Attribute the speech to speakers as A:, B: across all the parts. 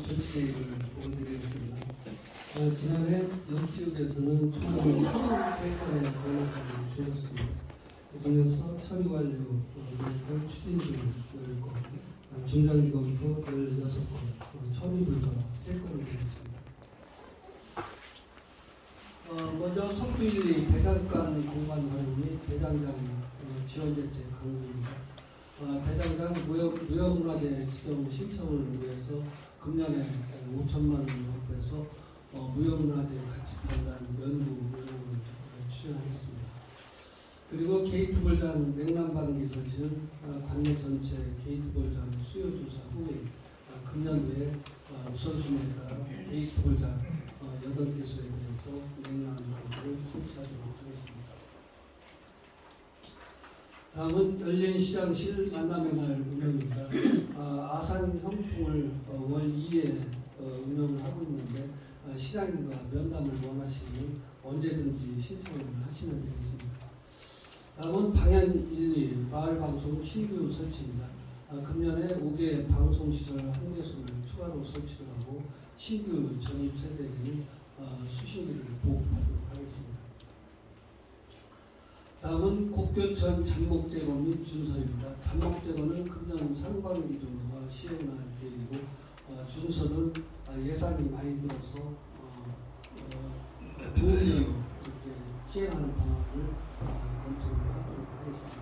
A: 정치를 보여드리겠습니다. 지난해 영지역에서는 총 33건의 변호사를 주었습니다. 그중에서 처리완료 을 추진 중이고 중장기검토 16건, 처리불가 3건이 되겠습니다. 먼저 석두 1, 2 대장간 공간 활용 및 대장장 지원대책 강구입니다. 대장장 무형문화재 지정 신청을 위해서 금년에 5천만 원 확보해서 무형문화재 가치 판단 연구 운영을 추진하겠습니다. 그리고 게이트 볼장 냉난방기 설치는 관내 전체 게이트 볼장 수요 조사 후에 금년도에 우선순위에 따라 게이트 볼장 8개소에 대해서 냉난방기를 설치하도록 하겠습니다. 다음은 열린시장실 만남의 날 운영입니다. 아산 형통을 월 2회 운영을 하고 있는데 시장님과 면담을 원하시면 언제든지 신청을 하시면 되겠습니다. 다음은 방향 1, 2 마을방송 신규 설치입니다. 금년에 5개 방송시설 1개소를 추가로 설치를 하고 신규 전입 세대에는 수신기를 보급하도록 하겠습니다. 다음은 곡교천 잡목제거 및 준설입니다. 잡목제거는 금년 상반기 중 시행할 계획이고 준설은 예산이 많이 들어서 부업으로 이렇게 시행하는 방안을 검토를 하도록 하겠습니다.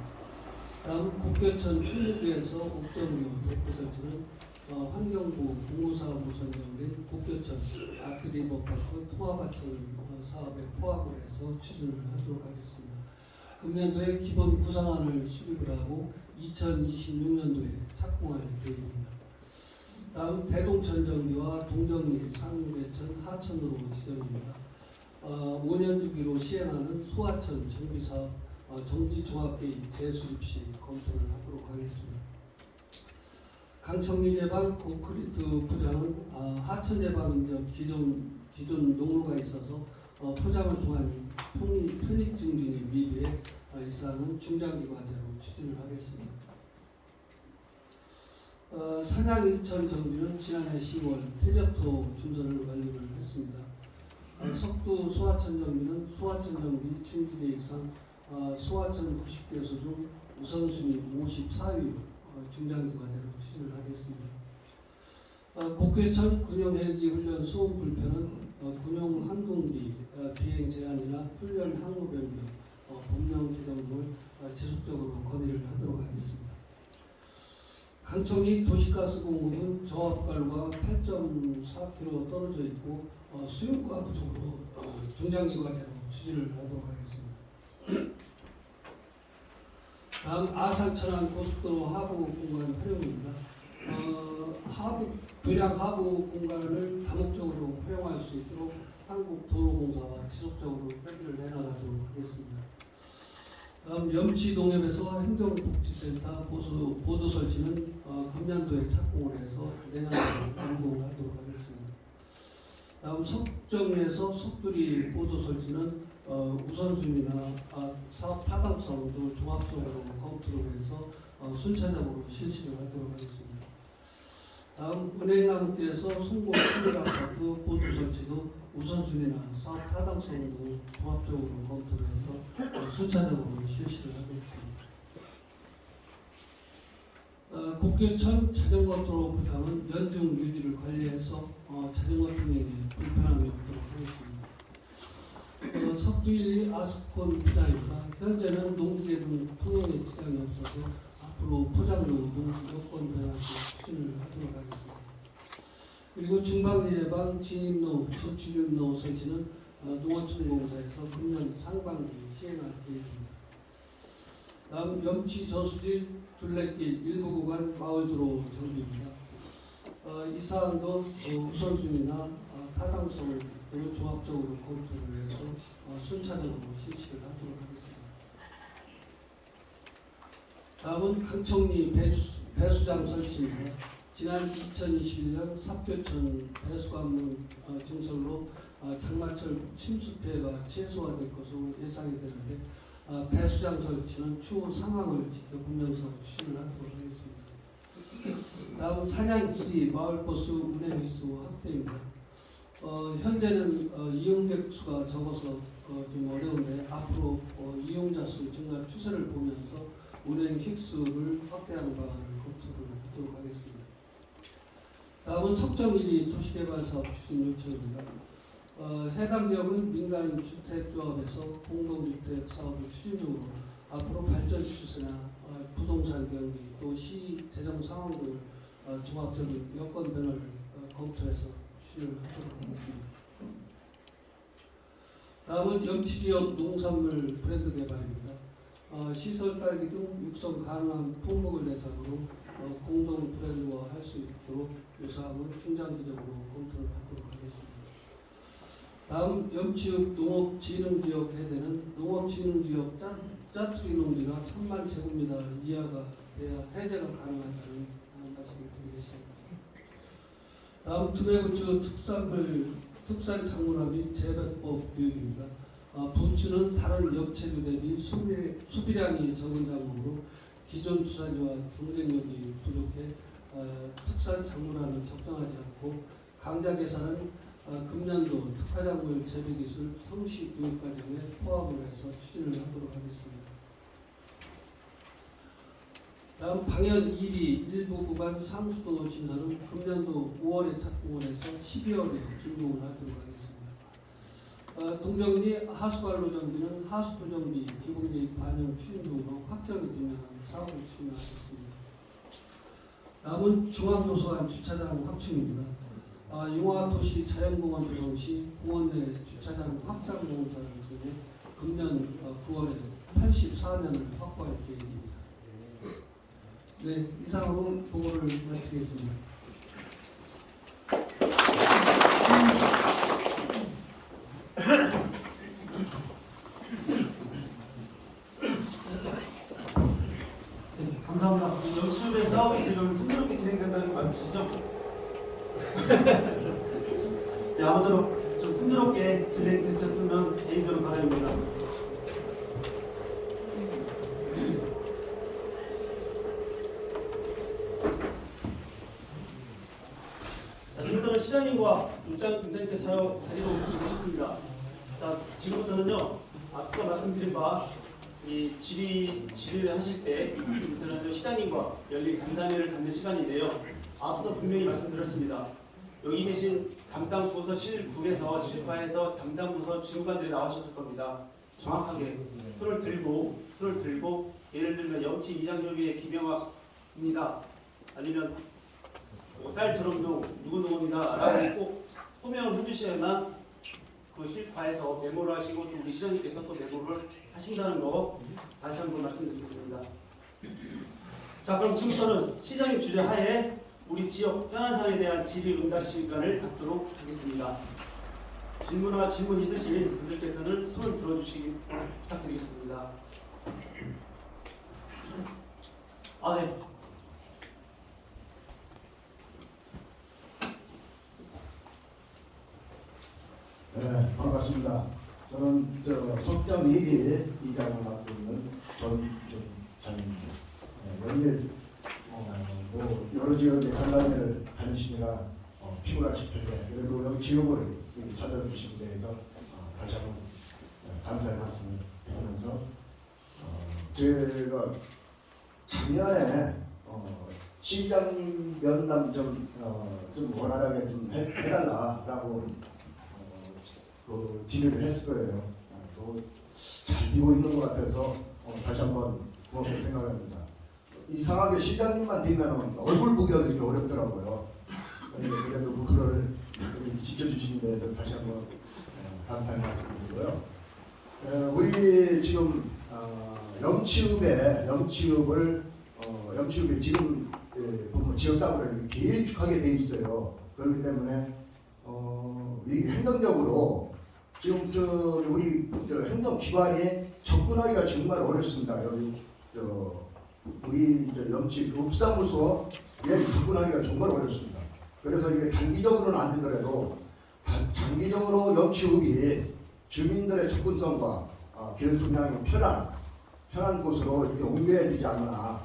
A: 다음 곡교천 충무구에서 옥점류 대표 설치는 환경부 공무사업부 선정된 곡교천 아트리버파크 통합하천 사업에 포함을 해서 추진을 하도록 하겠습니다. 금년도에 기본 구상안을 수립을 하고 2026년도에 착공할 계획입니다. 다음 대동천 정비와 동정리, 상계천, 하천으로 지정입니다. 5년 주기로 시행하는 소하천 정비사업 정비종합계획 재수립 시 검토를 하도록 하겠습니다. 강천리 제방 콘크리트 포장은 하천 제방은 기존 농로가 있어서 포장을 통한 편익 증진에 미비해 이 사항은 중장기 과제로 추진을 하겠습니다. 산양 일천 정비는 지난해 10월 퇴적토 준설을 완료를 했습니다. 석두 소하천 정비는 소하천 정비 중기계획상 소하천 90개소 중 우선순위 54위로 중장기 과제로 추진을 하겠습니다. 곡교천 군용 헬기 훈련 소음 불편은 군용 항공기 비행 제한이나 훈련 항로 변경, 법령 개정을 지속적으로 건의를 하도록 하겠습니다. 강천리 도시가스 공급은 저압관과 8.4km 떨어져 있고 수요가 부족으로 중장기 과제로 추진을 하도록 하겠습니다. 다음 아산천안 고속도로 하부 공간 활용입니다. 교량 하부 공간을 다목적으로 활용할 수 있도록 한국도로공사와 지속적으로 협의를 해나가도록 하겠습니다. 다음 염치농협에서 행정복지센터 보도 설치는 금년도에 착공을 해서 내년에 완공하도록 하겠습니다. 다음 석정리에서 석두리 보도 설치는 우선순위나 사업 타당성도 종합적으로 검토를 해서 순차적으로 실시를 하도록 하겠습니다. 다음 은행나무길에서 송고 수밀아파트 보도 설치도 우선순위나 사업 타당성 등 종합적으로 검토를 해서 순차적으로 실시를 하겠습니다. 곡교천 자전거도로 포장은 연중 유지를 관리해서 자전거 통행에 불편함이 없도록 하겠습니다. 석두 1, 2 아스콘 포장입니다. 현재는 농기계 등 통행에 지장이 없어서 앞으로 포장로 등 여건 변화시 추진을 하도록 하겠습니다. 그리고 중방리 예방 진입로, 진출입로 설치는 농어촌공사에서 금년 상반기 시행할 계획입니다. 다음 염치 저수지 둘레길 일부 구간 마을도로 정비입니다. 이 사안도 우선순위나 타당성을 종합적으로 검토를 해서 순차적으로 실시를 하도록 하겠습니다. 다음은 강천리 배수장 설치입니다. 지난 2021년 삽교천 배수관문 증설로 장마철 침수 피해가 최소화될 것으로 예상이 되는데 배수장 설치는 추후 상황을 지켜보면서 추진을 하도록 하겠습니다. 다음 사냥 1위 마을버스 운행 횟수 확대입니다. 현재는 이용객 수가 적어서 좀 어려운데 앞으로 이용자 수 증가 추세를 보면서 운행 횟수를 확대하는 방안을 검토를 하도록 하겠습니다. 다음은 석정 1위 도시개발사업 추진 요청입니다. 해당 지역은 민간 주택조합에서 공동주택 사업을 추진 중으로 앞으로 발전 추세나 부동산 경기 또 시 재정 상황을 종합적인 여건 변화를 검토해서 추진을 하도록 하겠습니다. 다음은 염치 지역 농산물 브랜드 개발입니다. 시설 딸기 등 육성 가능한 품목을 대상으로 공동 브랜드화 할 수 있도록 요사항은 중장기적으로 검토를 하도록 하겠습니다. 다음 염치읍 농업진흥지역 해제는 농업진흥지역 짜투리 농지가 3만 제곱미터 이하가 돼야 해제가 가능하다는 말씀을 드리겠습니다. 다음 두뇌부추 특산 작물화 및 재배법 교육입니다. 부추는 다른 엽채류 대비 소비량이 적은 작물로 기존 주산지와 경쟁력이 부족해 특산 작물화는 적정하지 않고 강자 계산은 금년도 특화작물 재배기술 성시 교육과정에 포함을 해서 추진을 하도록 하겠습니다. 다음 방연 1위 일부 구간 상수도 진사는 금년도 5월에 착공을 해서 12월에 준공을 하도록 하겠습니다. 동정리 하수관로 정비는 하수도 정비 기본계획 반영 추진 중으로 확정이 되면 사업을 추진하겠습니다. 다음은 중앙도서관 주차장 확충입니다. 용화도시 자연공원 조성 시 공원 내 주차장 확장 공사를 통해 금년 9월에 84면을 확보할 계획입니다. 네, 이상으로 보고를 마치겠습니다.
B: 감사합니다. 연출의 사업이 지금 순조롭게 진행된다는 거 맞으시죠? 네, 아무쪼록 좀 순조롭게 진행되셨으면 개인적으로 바랍니다. 자, 지금부터는 시장님과 임장님께 자리로 모시겠습니다. 자, 지금부터는요, 앞서 말씀드린 바 이 질의를 하실 때 지금부터는 시장님과 열린 간담회를 갖는 시간인데요. 앞서 분명히 말씀드렸습니다. 여기 계신 담당 부서 실국에서 실과에서 담당 부서 주무관들이 나오셨을 겁니다. 정확하게 손을 들고 예를 들면 염치 이장협의회 김영학입니다. 아니면 쌀저럼도 누구누구입니다 라고 꼭 호명을 해주셔야만 그 실과에서 메모를 하시고 또 우리 시장님께서 또 메모를 하신다는 거 다시 한번 말씀드리겠습니다. 자, 그럼 지금부터는 시장님 주재 하에 우리 지역 현안사항에 대한 질의응답 시간을 갖도록 하겠습니다. 질문 있으신 분들께서는 손을 들어주시기 부탁드리겠습니다. 네.
C: 네, 반갑습니다. 저는 석정 1위 이장을 맡고 있는 전준장입니다. 연일 여러 지역에 간담회를 다니시느라 피곤하실 텐데 그래도 여기 지역을 찾아주신 데에서 다시 한번 감사의 말씀을 드리면서 제가 작년에 시장 면담 좀 원활하게 좀 해달라라고 질의를 했을 거예요. 잘 되고 있는 것 같아서 다시 한번 고맙게 생각합니다. 이상하게 시장님만 되면 얼굴 보기가 이렇게 어렵더라고요. 그래도 그거를 지켜주신 데에서 다시 한번 감사의 말씀드리고요. 우리 지금 염치읍에 지금 보면 지역사업을 길쭉하게 돼 있어요. 그렇기 때문에 이게 행정적으로 지금 우리 행정기관이 접근하기가 정말 어렵습니다. 여기 우리 염치 읍사무소에 접근하기가 정말 어렵습니다. 그래서 이게 단기적으로는 안 되더라도 장기적으로 염치읍이 주민들의 접근성과 교통량이 편한 곳으로 이렇게 옮겨야 되지 않나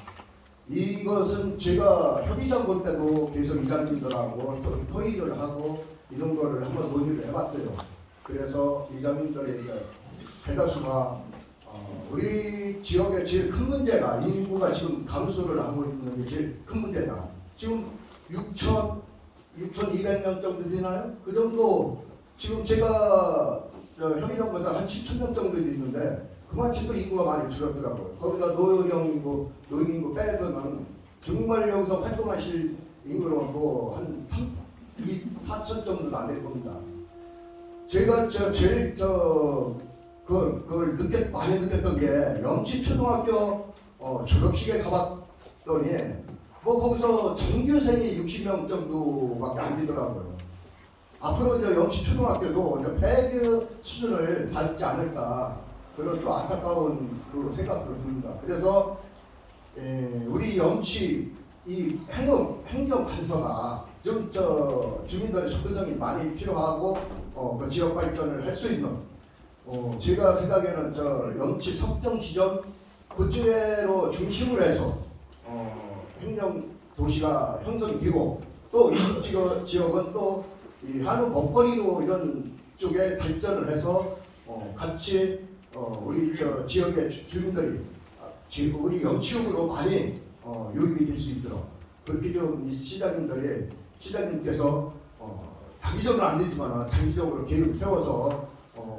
C: 이것은 제가 협의장 볼 때도 계속 이장님들하고 또 토의를 하고 이런 거를 한번 논의를 해봤어요. 그래서 이장님들의 대다수가 우리 지역의 제일 큰 문제가 인구가 지금 감소를 하고 있는 게 제일 큰 문제다. 지금 6,200명 정도 되나요? 그 정도 지금 제가 협의장보다 한 7,000명 정도 있는데 그만큼 또 인구가 많이 줄었더라고요. 거기다 노인 인구 빼면 정말 여기서 활동하실 인구는 뭐한 4천 정도도 안 될 겁니다. 제가 제일 그걸 많이 느꼈던 게 영치 초등학교 졸업식에 가봤더니 뭐 거기서 전교생이 60명 정도밖에 안 되더라고요. 앞으로 이제 영치 초등학교도 이제 폐교 수준을 밟지 않을까 그런 또 안타까운 그 생각도 듭니다. 그래서 우리 영치 이 행정 간서가 좀 주민들의 접근성이 많이 필요하고 그 지역 발전을 할 수 있는 제가 생각에는 영치 석정 지점 그쪽으로 중심을 해서 행정 도시가 형성이 되고 또 이 지역은 또 이 한우 먹거리로 이런 쪽에 발전을 해서 같이 우리 지역의 주민들이 우리 영치역으로 많이 유입이 될 수 있도록 그렇게 좀 시장님께서 단기적으로 안 되지만 장기적으로 계획을 세워서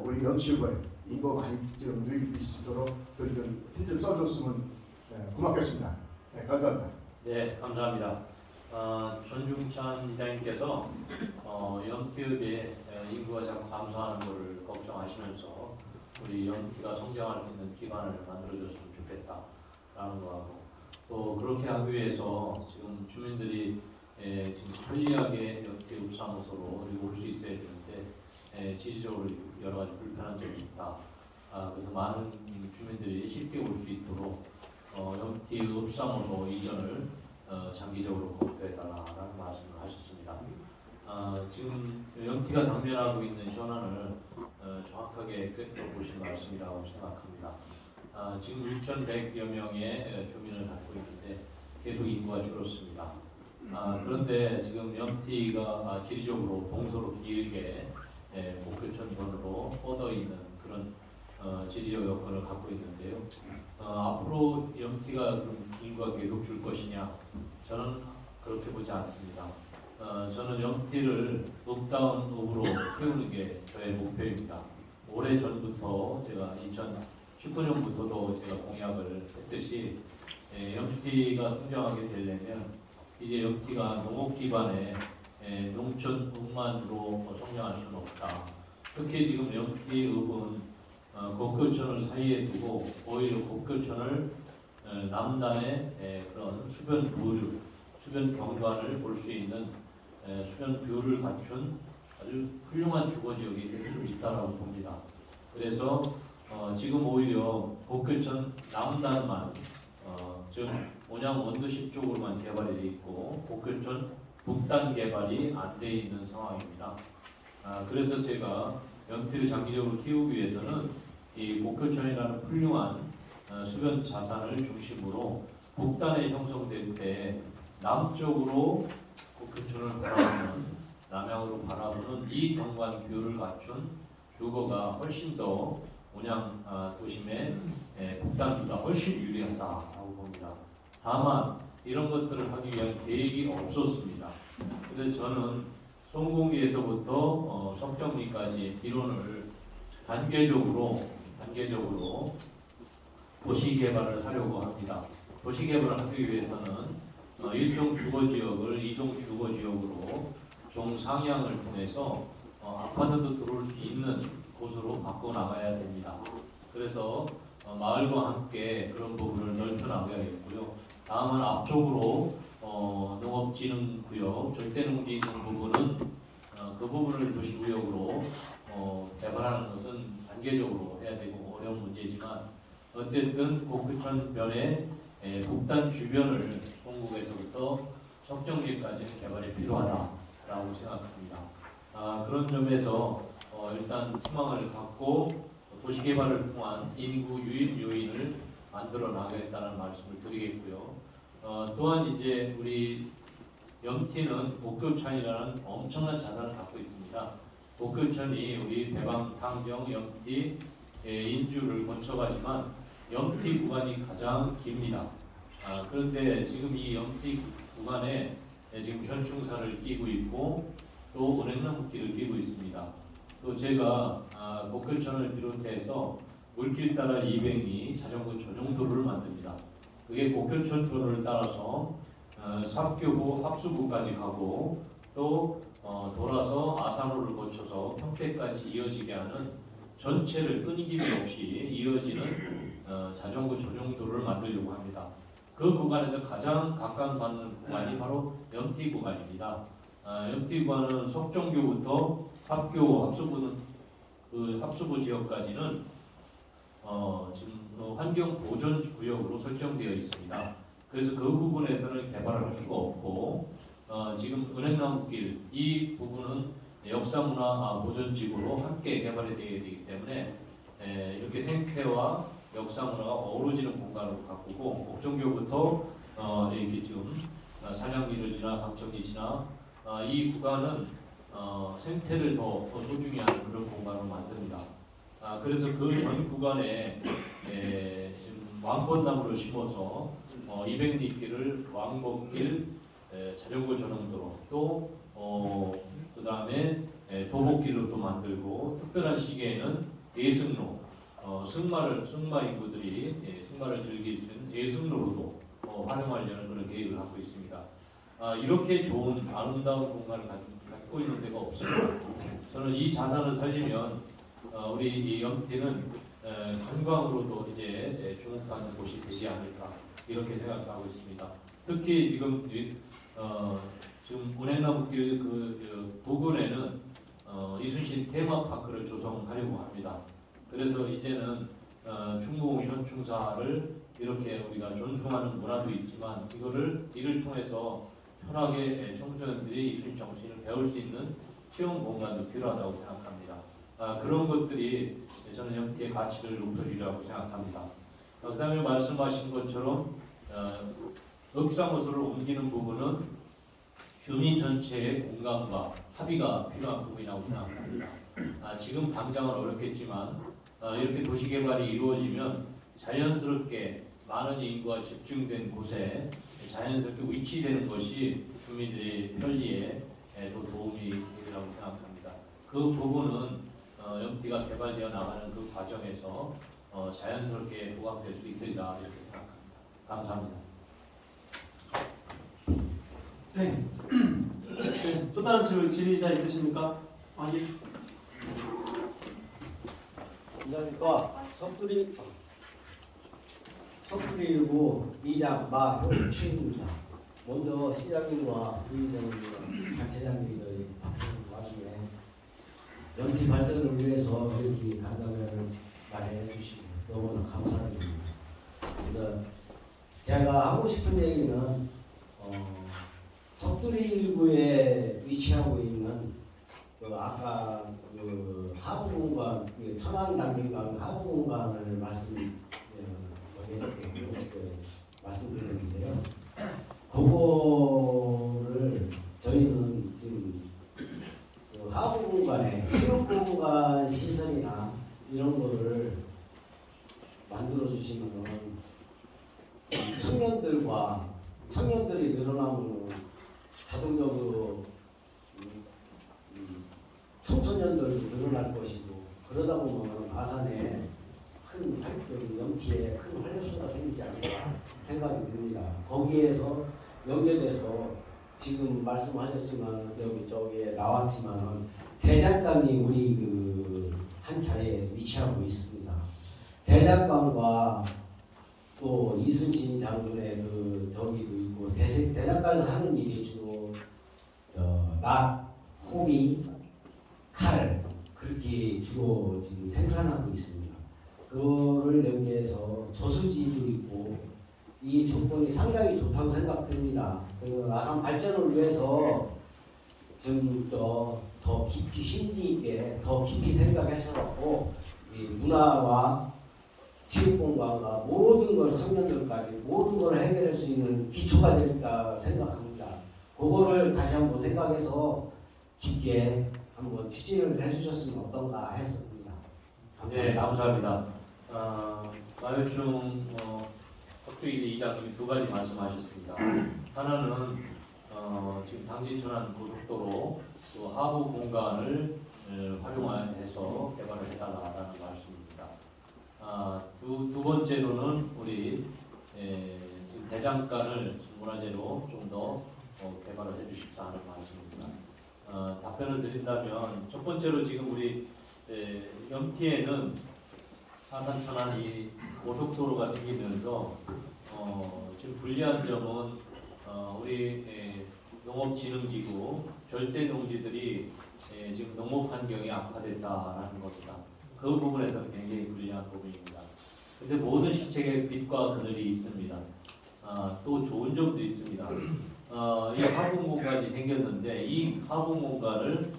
C: 우리 영치역을 인구 많이 좀 유입될 수 있도록 그렇게 좀 힘 써줬으면 고맙겠습니다. 네, 감사합니다.
D: 네, 감사합니다. 전중찬 이장님께서 영티읍의 인구가 자꾸 감소하는 것을 걱정하시면서 우리 영티가 성장할 수 있는 기반을 만들어줬으면 좋겠다라는 거하고 또 그렇게 하기 위해서 지금 주민들이 지금 편리하게 영티읍 사무소로 올 수 있어야 되는데 지지적으로 여러 가지 불편한 점이 있다. 그래서 많은 주민들이 쉽게 올 수 있도록 영티읍 사무소 이전을 장기적으로 검토해달라는 말씀을 하셨습니다. 지금 영티가 당면하고 있는 현안을 정확하게 꿰뚫어보신 말씀이라고 생각합니다. 지금 6,100여 명의 주민을 갖고 있는데 계속 인구가 줄었습니다. 그런데 지금 영티가 지리적으로 동서로 길게 목표천번으로 뻗어 있는 그런 지리적 여건을 갖고 있는데요. 앞으로 영티가 인구가 계속 줄 것이냐? 저는 그렇게 보지 않습니다. 저는 영티를 업다운 읍으로 키우는 게 저의 목표입니다. 오래 전부터 제가 2019년부터도 제가 공약을 했듯이 영티가 성장하게 되려면 이제 영티가 농업 기반의 농촌 읍만으로 성장할 수는 없다. 특히 지금 영티 읍은 곡교천을 사이에 두고 오히려 곡교천을 남단의 그런 수변 부류, 수변 경관을 볼 수 있는 수변 뷰를 갖춘 아주 훌륭한 주거지역이 될 수 있다고 봅니다. 그래서 지금 오히려 곡교천 남단만 즉 온양 원도시 쪽으로만 개발이 돼 있고 곡교천 북단 개발이 안 돼 있는 상황입니다. 그래서 제가 영티를 장기적으로 키우기 위해서는 이 곡교천이라는 훌륭한 수변 자산을 중심으로 북단에 형성될 때 남쪽으로 곡교천을 바라보는 남향으로 바라보는 이 경관 뷰를 갖춘 주거가 훨씬 더 온양 도심의 북단보다 훨씬 유리하다고 봅니다. 다만 이런 것들을 하기 위한 계획이 없었습니다. 그래서 저는 송공리에서부터 석정리까지 이론을 단계적으로 도시 개발을 하려고 합니다. 도시 개발을 하기 위해서는 일종 주거지역을 이종 주거지역으로 종상향을 통해서 아파트도 들어올 수 있는 곳으로 바꿔 나가야 됩니다. 그래서 마을과 함께 그런 부분을 넓혀 나가야겠고요. 다만 앞쪽으로 농업진흥구역, 절대농지 있는 부분은 그 부분을 도시구역으로 개발하는 것은 단계적으로 해야 되고 어려운 문제지만 어쨌든 곡교천 면의 북단 주변을 동국에서부터 석정지까지는 개발이 필요하다라고 생각합니다. 그런 점에서 일단 희망을 갖고 도시개발을 통한 인구 유입 요인을 만들어 나가겠다는 말씀을 드리겠고요. 또한 이제 우리 영티는 목교천이라는 엄청난 자산을 갖고 있습니다. 목교천이 우리 배방, 탕정, 영티, 인주를 거쳐가지만 영티 구간이 가장 깁니다. 그런데 지금 이 영티 구간에 지금 현충사를 끼고 있고 또 은행나무길을 끼고 있습니다. 또 제가 목교천을 비롯해서 물길 따라 200리 자전거 전용도로를 만듭니다. 그게 목교천도로를 따라서 삽교구 합수구까지 가고 또 돌아서 아산호를 거쳐서 평택까지 이어지게 하는 전체를 끊김이 없이 이어지는 자전거 전용도로를 만들려고 합니다. 그 구간에서 가장 각광받는 구간이 바로 영티 구간입니다. 영티 구간은 석정교부터 삽교 합수구는 그 합수구 지역까지는 지금 환경 보존 구역으로 설정되어 있습니다. 그래서 그 부분에서는 개발을 할 수가 없고 지금 은행나무길 이 부분은 역사문화 보존지구로 함께 개발이 되어야 되기 때문에 이렇게 생태와 역사문화가 어우러지는 공간으로 가꾸고 옥정교부터 이렇게 지금 산양리를 지나 강정리 지나 이 구간은 생태를 더 소중히 하는 그런 공간으로 만듭니다. 그래서 그 전 구간에 지금 왕벚나무를 심어서 200리 길을 왕벚길, 자전거 전용도로 또 그 다음에 도보길로 또 만들고 특별한 시기에는 예승로, 승마 인구들이 승마를 즐길 수 있는 예승로로도 활용하려는 그런 계획을 갖고 있습니다. 이렇게 좋은 아름다운 공간을 갖고 있는 데가 없습니다. 저는 이 자산을 살리면 우리 이 영티는 관광으로도 이제 주목받는 곳이 되지 않을까 이렇게 생각하고 있습니다. 특히 지금 지금 은행나무길 그 부근에는 이순신 테마파크를 조성하려고 합니다. 그래서 이제는 충무공 현충사를 이렇게 우리가 존중하는 문화도 있지만 이를 통해서 편하게 청소년들이 이순신 정신을 배울 수 있는 체험 공간도 필요하다고 생각합니다. 그런 것들이 저는 영티의 가치를 높여주리라고 생각합니다. 그다음에 말씀하신 것처럼 읍사무소를 옮기는 부분은 주민 전체의 공감과 합의가 필요한 부분이라고 생각합니다. 지금 당장은 어렵겠지만 이렇게 도시개발이 이루어지면 자연스럽게 많은 인구가 집중된 곳에 자연스럽게 위치되는 것이 주민들의 편리에 더 도움이 되리라고 생각합니다. 그 부분은 영티가 개발되어 나가는 그 과정에서 자연스럽게 부각될 수 있으리라 이렇게 생각합니다. 감사합니다.
B: 네. 또 다른 질의자 있으십니까? 예.
E: 안녕하십니까. 석두리일구 이장 마효춘입니다. 먼저 시장님과 부의장님과 단체장님들이 바쁜 와중에 영티 발전을 위해서 이렇게 간담회를 마련해 주시고 너무나 감사드립니다. 제가 하고 싶은 얘기는 석두리일구에 위치하고 있는 아까 하부공간, 천안단길강 하부공간을 말씀드렸는데요. 그거를 저희는 지금 하부공간에 체육공간 시설이나 이런 거를 만들어 주시면 청년들이 늘어나면 자동적으로 청소년들도 늘어날 것이고 그러다 보면 아산에 큰 활동, 영티에 큰 활력소가 생기지 않을까 생각이 듭니다. 거기에서 연계돼서 지금 말씀하셨지만 여기 저기에 나왔지만 대장간이 우리 한 차례에 위치하고 있습니다. 대장간과 또 이순신 장군의 저기도 있고 대장간에서 하는 일이 주로 낫, 호미, 칼 그렇게 주로 지금 생산하고 있습니다. 그거를 연계해서 저수지도 있고 이 조건이 상당히 좋다고 생각됩니다. 그리고 아산 발전을 위해서 좀 더 깊이 심리 있게 더 깊이 생각하셔갖고 이 문화와 체육공간과 모든 걸 청년들까지 모든 걸 해결할 수 있는 기초가 될까 생각합니다. 그거를 다시 한번 생각해서 깊게 한번 추진을 해주셨으면 어떤가 했습니다.
D: 네, 감사합니다. 마요충 혁두일 이장님이 두 가지 말씀하셨습니다. 하나는 지금 당진천안 고속도로 또 하부 공간을 활용해서 개발을 해달라라는 말씀입니다. 두 번째로는 우리 지금 대장간을 문화재로 좀 더 개발을 해주십사 하는 말씀입니다. 답변을 드린다면 첫 번째로 지금 우리 염티에는 하산 천안이 고속도로가 생기면서 지금 불리한 점은 우리 농업진흥기구 절대 농지들이 지금 농업 환경이 악화됐다라는 겁니다. 그 부분에서는 굉장히 불리한 부분입니다. 근데 모든 시책에 빛과 그늘이 있습니다. 또 좋은 점도 있습니다. 이 하부 공간이 생겼는데 이 하부 공간을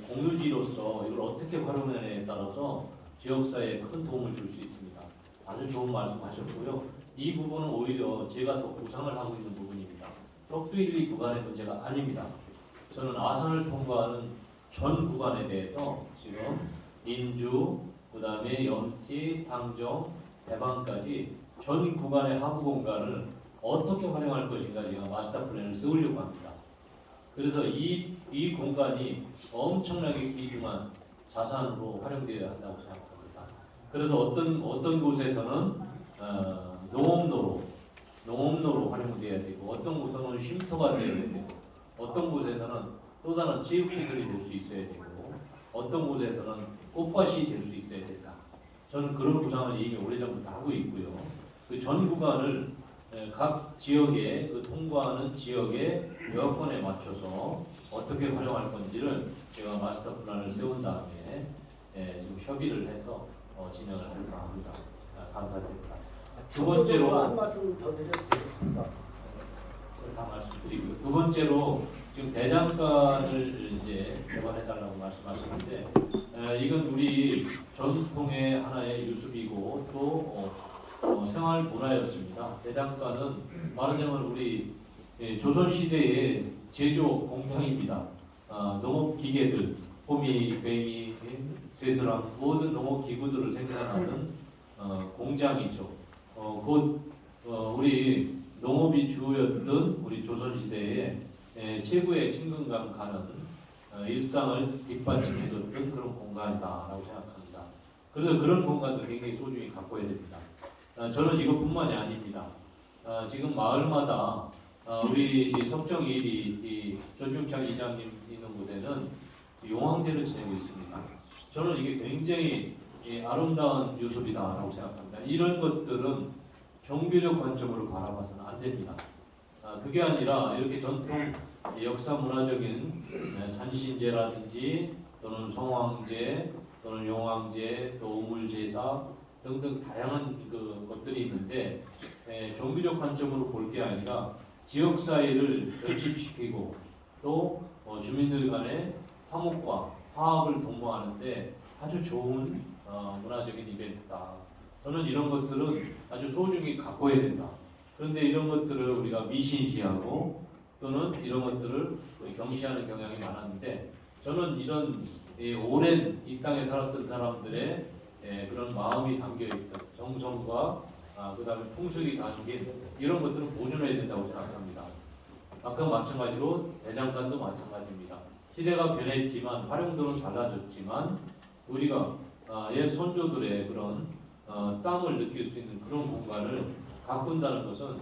D: 공유지로서 이걸 어떻게 활용하느냐에 따라서 지역사회에 큰 도움을 줄 수 있습니다. 아주 좋은 말씀하셨고요. 이 부분은 오히려 제가 더 구상을 하고 있는 부분입니다. 혁두 1, 2 구간의 문제가 아닙니다. 저는 아산을 통과하는 전 구간에 대해서 지금 인주, 그 다음에 염티, 당정, 대방까지 전 구간의 하부 공간을 어떻게 활용할 것인가 제가 마스터 플랜을 세우려고 합니다. 그래서 이 공간이 엄청나게 귀중한 자산으로 활용되어야 한다고 생각합니다. 그래서 어떤 곳에서는 농업로로 활용되어야 되고 어떤 곳에서는 쉼터가 되어야 되고 어떤 곳에서는 또 다른 체육시설이 될 수 있어야 되고 어떤 곳에서는 꽃밭이 될 수 있어야 된다. 저는 그런 구상을 이미 오래전부터 하고 있고요. 그 전 구간을 각 지역에 통과하는 지역의 여건에 맞춰서 어떻게 활용할 건지를 제가 마스터 플랜을 세운 다음에 지금 협의를 해서 진행을 할까 합니다. 감사드립니다. 두 번째로
E: 한 말씀 더 드려도 되겠습니까?
D: 다 말씀드리고요. 두 번째로 지금 대장간을 이제 개발해달라고 말씀하셨는데 이건 우리 전통의 하나의 유습이고 또 생활 문화였습니다. 대장간은 말하자면 우리 조선시대의 제조 공장입니다. 농업 기계들, 호미, 괭이, 쇠스랑 모든 농업 기구들을 생산하는 공장이죠. 곧 우리 농업이 주였던 우리 조선시대에 최고의 친근감 가는 일상을 뒷받침해줬던 그런 공간이다라고 생각합니다. 그래서 그런 공간도 굉장히 소중히 가꿔야 됩니다. 저는 이것뿐만이 아닙니다. 지금 마을마다 우리 석정 1위 전중창 이장님 있는 곳에는 용왕제를 지내고 있습니다. 저는 이게 굉장히 아름다운 요소이다라고 생각합니다. 이런 것들은 종교적 관점으로 바라봐서는 안 됩니다. 그게 아니라 이렇게 전통 역사 문화적인 산신제라든지 또는 성황제 또는 용왕제 또 우물제사 등등 다양한 것들이 있는데 종교적 관점으로 볼 게 아니라 지역 사회를 결집시키고 또 주민들 간의 화목과 화합을 도모하는데 아주 좋은 문화적인 이벤트다. 저는 이런 것들은 아주 소중히 가꿔야 된다. 그런데 이런 것들을 우리가 미신시하고 또는 이런 것들을 경시하는 경향이 많았는데 저는 이런 오랜 이 땅에 살았던 사람들의 그런 마음이 담겨있던 정성과 그 다음에 풍습이 담긴 이런 것들은 보존해야 된다고 생각합니다. 아까 마찬가지로 대장간도 마찬가지입니다. 시대가 변했지만 활용도는 달라졌지만 우리가 옛 선조들의 그런 땀을 느낄 수 있는 그런 공간을 가꾼다는 것은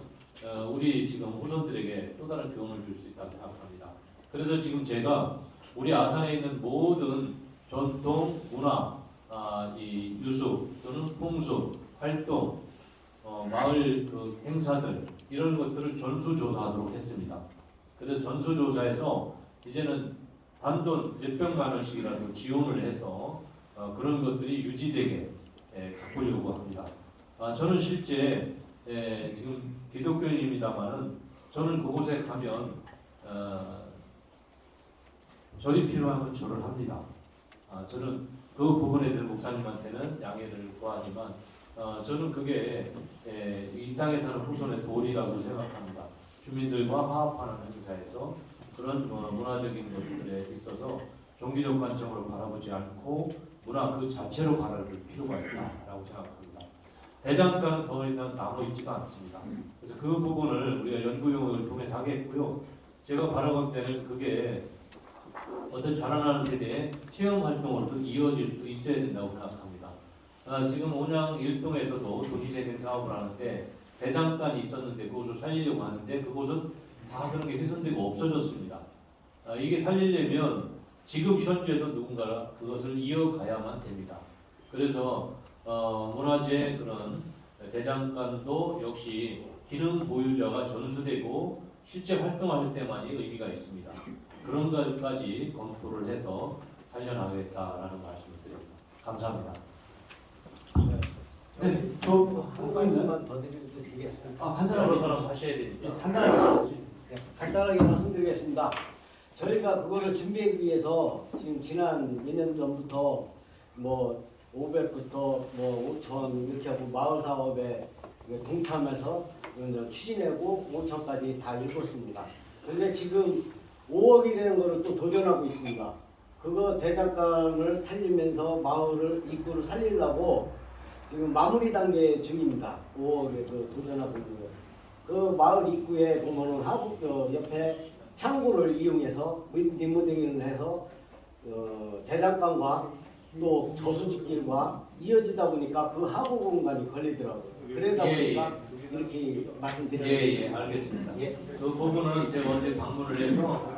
D: 우리 지금 후손들에게 또 다른 교훈을 줄 수 있다고 생각합니다. 그래서 지금 제가 우리 아산에 있는 모든 전통, 문화, 이 유수 또는 풍습, 활동, 마을 행사들 이런 것들을 전수조사하도록 했습니다. 그래서 전수조사에서 이제는 단돈 몇백만 원씩이라도 지원을 해서 그런 것들이 유지되게 가꾸려고 합니다. 저는 실제 지금 기독교인입니다만은 저는 그곳에 가면 절이 필요하면 절을 합니다. 저는 그 부분에 대해서 목사님한테는 양해를 구하지만 저는 그게 이 땅에 사는 후손의 도리라고 생각합니다. 주민들과 화합하는 행사에서 그런 문화적인 것들에 있어서 종교적 관점으로 바라보지 않고 문화 그 자체로 바라볼 필요가 있다라고 생각합니다. 대장간은 더 이상 남아 있지가 않습니다. 그래서 그 부분을 우리가 연구용을 통해서 하겠고요. 제가 바라볼 때는 그게 어떤 자라나는 세대의 체험 활동으로 이어질 수 있어야 된다고 생각합니다. 지금 온양 일동에서도 도시재생 사업을 하는데 대장간이 있었는데 그곳을 살리려고 하는데 그곳은 다 그런 게 훼손되고 없어졌습니다. 이게 살리려면 지금 현재도 누군가가 그것을 이어가야만 됩니다. 그래서 문화재 그런 대장간도 역시 기능 보유자가 전수되고 실제 활동할 때만이 의미가 있습니다. 그런 것까지 검토를 해서 살려나가겠다라는 말씀을 드립니다. 감사합니다.
B: 네, 저
E: 한 말씀만 더 드리겠습니다.
B: 아,
D: 여러
B: 간단하게
D: 사람 하셔야 되니까.
B: 간단하게
E: 네, 간단하게 말씀드리겠습니다. 저희가 그거를 준비하기 위해서 지금 지난 몇 년 전부터 뭐 500부터 뭐 5천 이렇게 하고 마을 사업에 동참해서 추진하고 5천까지 다 읽었습니다. 근데 지금 5억이라는 거를 또 도전하고 있습니다. 그거 대장간을 살리면서 마을을 입구를 살리려고 지금 마무리 단계 중입니다. 5억에 그 도전하고 있는 거. 그 마을 입구에 보면은 하부 옆에 창고를 이용해서 리모델링을 해서 대장간과 또 저수지길과 이어지다 보니까 그 하부 공간이 걸리더라고요. 그러다 보니까 이렇게 말씀드렸습니다.
D: 예, 알겠습니다.
E: 예.
D: 그 부분은 제가 언제 방문을 해서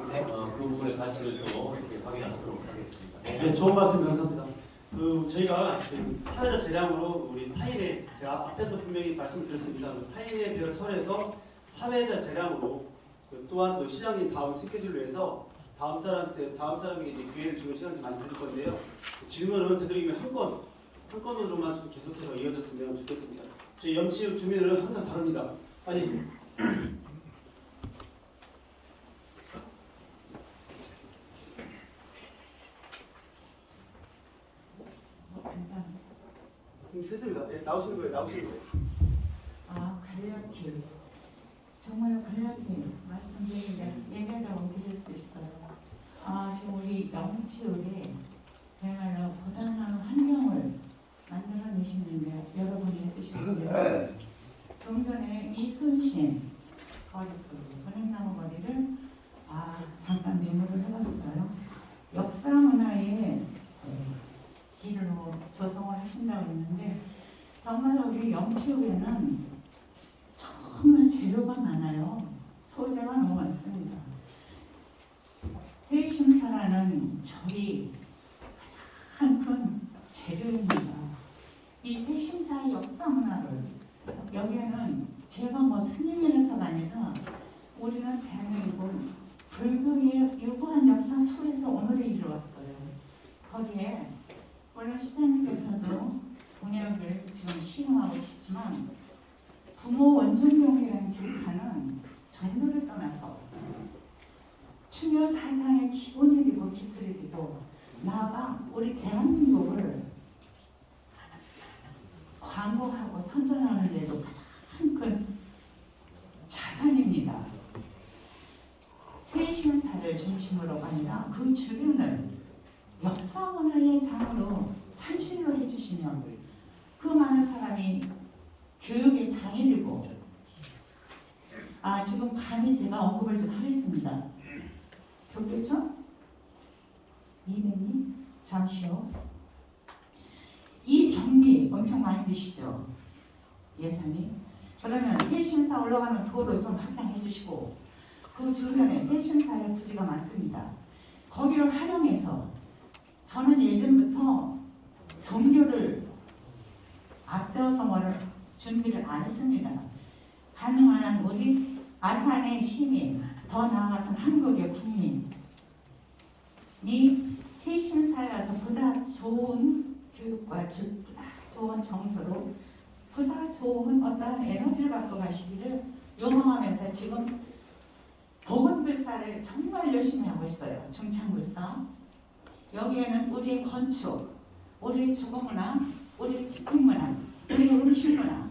D: 그 부분의 가치를 또 이렇게 확인하도록 하겠습니다.
B: 네, 좋은 말씀 감사합니다. 그 저희가 지금 사회자 재량으로 우리 타인의 제가 앞에서 분명히 말씀드렸습니다. 그 타인의 배를 철회해서 사회자 재량으로 또한 그 시장님 다음 스케줄로 해서 다음 사람에게 이제 기회를 주는 시간을 많이 드릴 건데요. 질문은 되도록이면 한 건으로만 좀 계속해서 이어졌으면 좋겠습니다. 저희 염치읍 주민들은 항상 다릅니다. 아니. 됐습니다. 네, 나오시는 거예요.
F: 간략히 정말 간략히 말씀드리면 얘기하다고 드릴 수도 있어요. 지금 우리 영치읍에 정말로 고단한 환경을 만들어내시는데 여러분이 있으시는데요. 좀 전에 이순신 거리 은행나무 거리를 잠깐 메모를 해봤어요. 역사 문화의 길로 조성을 하신다고 했는데 정말 우리 영치읍에는 정말 재료가 많아요. 소재가 너무 많습니다. 세심사라는 절이 가장 큰 재료입니다. 이 세심사의 역사 문화를 여기에는 제가 뭐 스님이라서가 아니라 우리는 대한민국 불교의 유구한 역사 속에서 오늘에 이르렀어요. 거기에 물론 시장님께서도 공약을 지금 시행하고 계시지만 부모 원종경이라는 교파는 종교를 떠나서 추교 사상의 기본이 되고 기틀이 되고 나아가 우리 대한민국을 광고하고 선전하는 데도 가장 큰 자산입니다. 세신사를 중심으로가 아니라 그 주변을 역사 문화의 장으로 산실로 해주시면 그 많은 사람이 교육의 장이 되고 지금 감히 제가 언급을 좀 하겠습니다. 좋겠죠? 이백님 잠시요. 이 경비 엄청 많이 드시죠? 예산이. 그러면 세신사 올라가는 도로 좀 확장해 주시고 그 주변에 세신사의 부지가 많습니다. 거기를 활용해서 저는 예전부터 종교를 앞세워서 뭐를 준비를 안 했습니다. 가능한 한 우리 아산의 시민, 더 나아가서 한국의 국민이 세신사에 가서 보다 좋은 교육과 보다 좋은 정서로 보다 좋은 어떠한 에너지를 갖고 가시기를 요망하면서 지금 복원불사를 정말 열심히 하고 있어요. 중창불사. 여기에는 우리의 건축, 우리의 주거문화, 우리의 집행문화, 우리 음식 문화,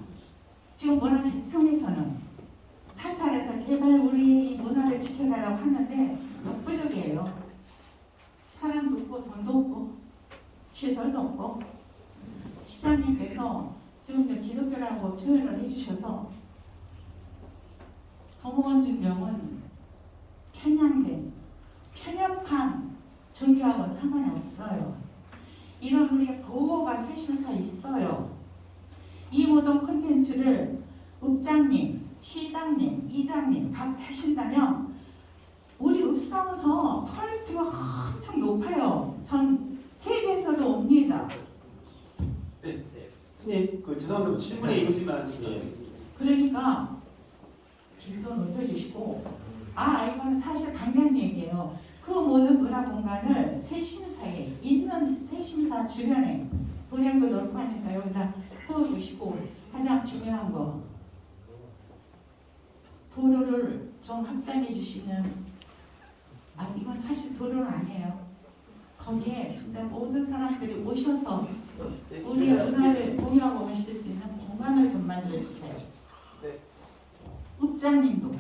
F: 지금 문화재청에서는 사찰에서 제발 우리 문화를 지켜달라고 하는데 역부족이에요. 사람도 없고 돈도 없고 시설도 없고. 시장님께서 지금 기독교라고 표현을 해주셔서 도모원중경은 편향된 편협한 종교하고는 상관이 없어요. 이런 우리의 보호가 세심사 있어요. 이 모든 콘텐츠를 읍장님, 시장님, 이장님 다 하신다면 우리 읍사무소 퀄리티가 엄청 높아요. 전 세계에서도 옵니다.
B: 네, 스님, 죄송한데 질문에 이루지만 드리겠습니다.
F: 그러니까 길도 높여주시고 이거는 사실 강단 얘기예요. 그 모든 문화 공간을 세심사에 있는 세심사 주변에 도량도 넓고 하니까 여기다 세워주시고 가장 중요한 거 도로를 좀 확장해 주시면 이건 사실 도로는 아니에요. 거기에 진짜 모든 사람들이 오셔서 우리의 문화를 공유하고 가실 수 있는 공간을 좀 만들어 주세요.
B: 네.
F: 읍장님도.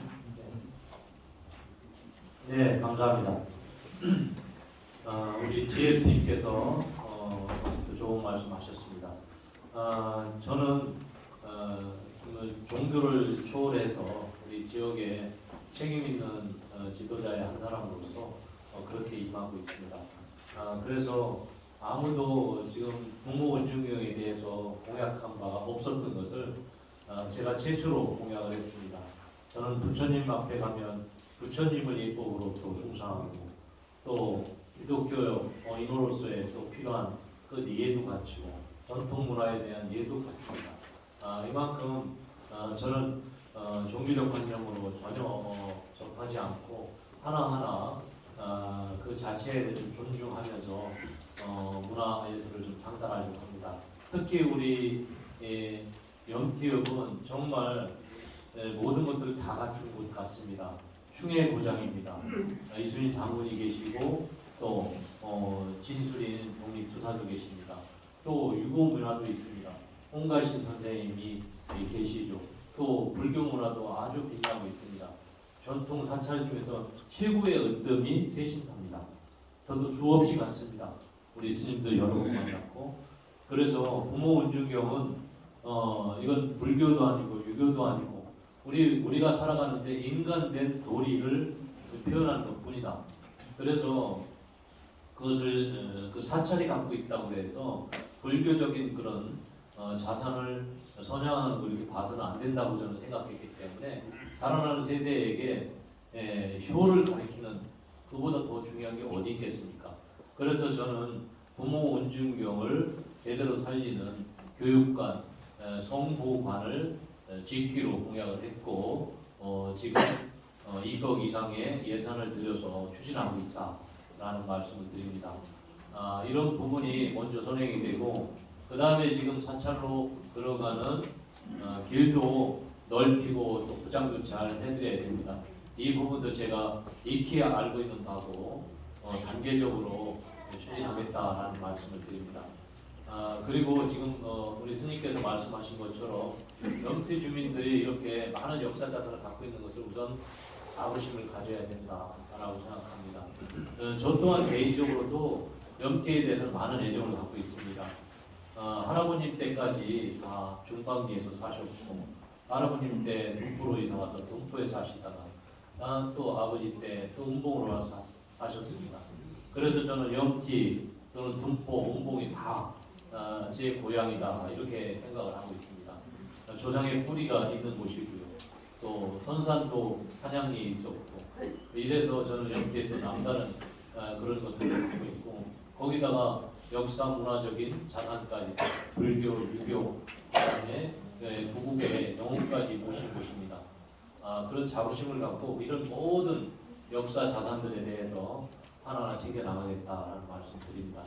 D: 네, 감사합니다. 우리 지혜스님께서 좋은 말씀하셨습니다. 저는 종교를 초월해서 우리 지역에 책임 있는 지도자의 한 사람으로서 그렇게 임하고 있습니다. 그래서 아무도 지금 부모원중경에 대해서 공약한 바가 없었던 것을 제가 최초로 공약을 했습니다. 저는 부처님 앞에 가면 부처님을 예법으로 또 숭상하고 또 기독교 인으로서의 또 필요한 그 이해도 갖추고 전통 문화에 대한 이해도 갖춥니다. 이만큼 저는 종교적 관념으로 전혀 접하지 않고 하나하나 그 자체를 존중하면서 문화 예술을 좀 장달하려고 합니다. 특히 우리 염티읍은 정말 모든 것들을 다 갖춘 곳 같습니다. 흉의 고장입니다. 이순신 장군이 계시고 또 진술인 독립투사도 계십니다. 또 유고 문화도 있습니다. 홍가신 선생님이 계시죠. 또 불교 문화도 아주 빛나고 있습니다. 전통 사찰 중에서 최고의 으뜸이 세신사입니다. 저도 수없이 갔습니다. 우리 스님도 여러 번 만났고 그래서 부모원중경은 이건 불교도 아니고 유교도 아니고 우리가 살아가는데 인간된 도리를 표현하는 것뿐이다. 그래서 그것을 그 사찰이 갖고 있다고 해서 불교적인 그런 자산을 선양하는 걸 이렇게 봐서는 안 된다고 저는 생각했기 때문에 자라나는 세대에게 효를 가리키는 그보다 더 중요한 게 어디 있겠습니까? 그래서 저는 부모 원중경을 제대로 살리는 교육관, 성보관을 짓기로 공약을 했고 지금 2억 이상의 예산을 들여서 추진하고 있다라는 말씀을 드립니다. 이런 부분이 먼저 선행이 되고 그 다음에 지금 사찰로 들어가는 길도 넓히고 또 포장도 잘 해드려야 됩니다. 이 부분도 제가 익히 알고 있는 바고 단계적으로 추진하겠다라는 말씀을 드립니다. 그리고 지금 우리 스님께서 말씀하신 것처럼 염티 주민들이 이렇게 많은 역사 자산을 갖고 있는 것을 우선 자부심을 가져야 된다라고 생각합니다. 저 또한 개인적으로도 염티에 대해서 많은 애정을 갖고 있습니다. 할아버님 때까지 다 중방리에서 사셨고 할아버님 때 동포로 이사 와서 동포에 사시다가 또 아버지 때 또 운봉으로 와서 사셨습니다. 그래서 저는 염티 또는 동포, 운봉이 다 제 고향이다 이렇게 생각을 하고 있습니다. 조상의 뿌리가 있는 곳이고요. 또 선산도 사냥리에 있었고 이래서 저는 염티에 또 남다른 그런 것들을 갖고 있고 거기다가 역사 문화적인 자산까지 불교, 유교, 그다음에 구국의 영혼까지 모신 곳입니다. 그런 자부심을 갖고 이런 모든 역사 자산들에 대해서 하나하나 챙겨나가겠다라는 말씀 드립니다.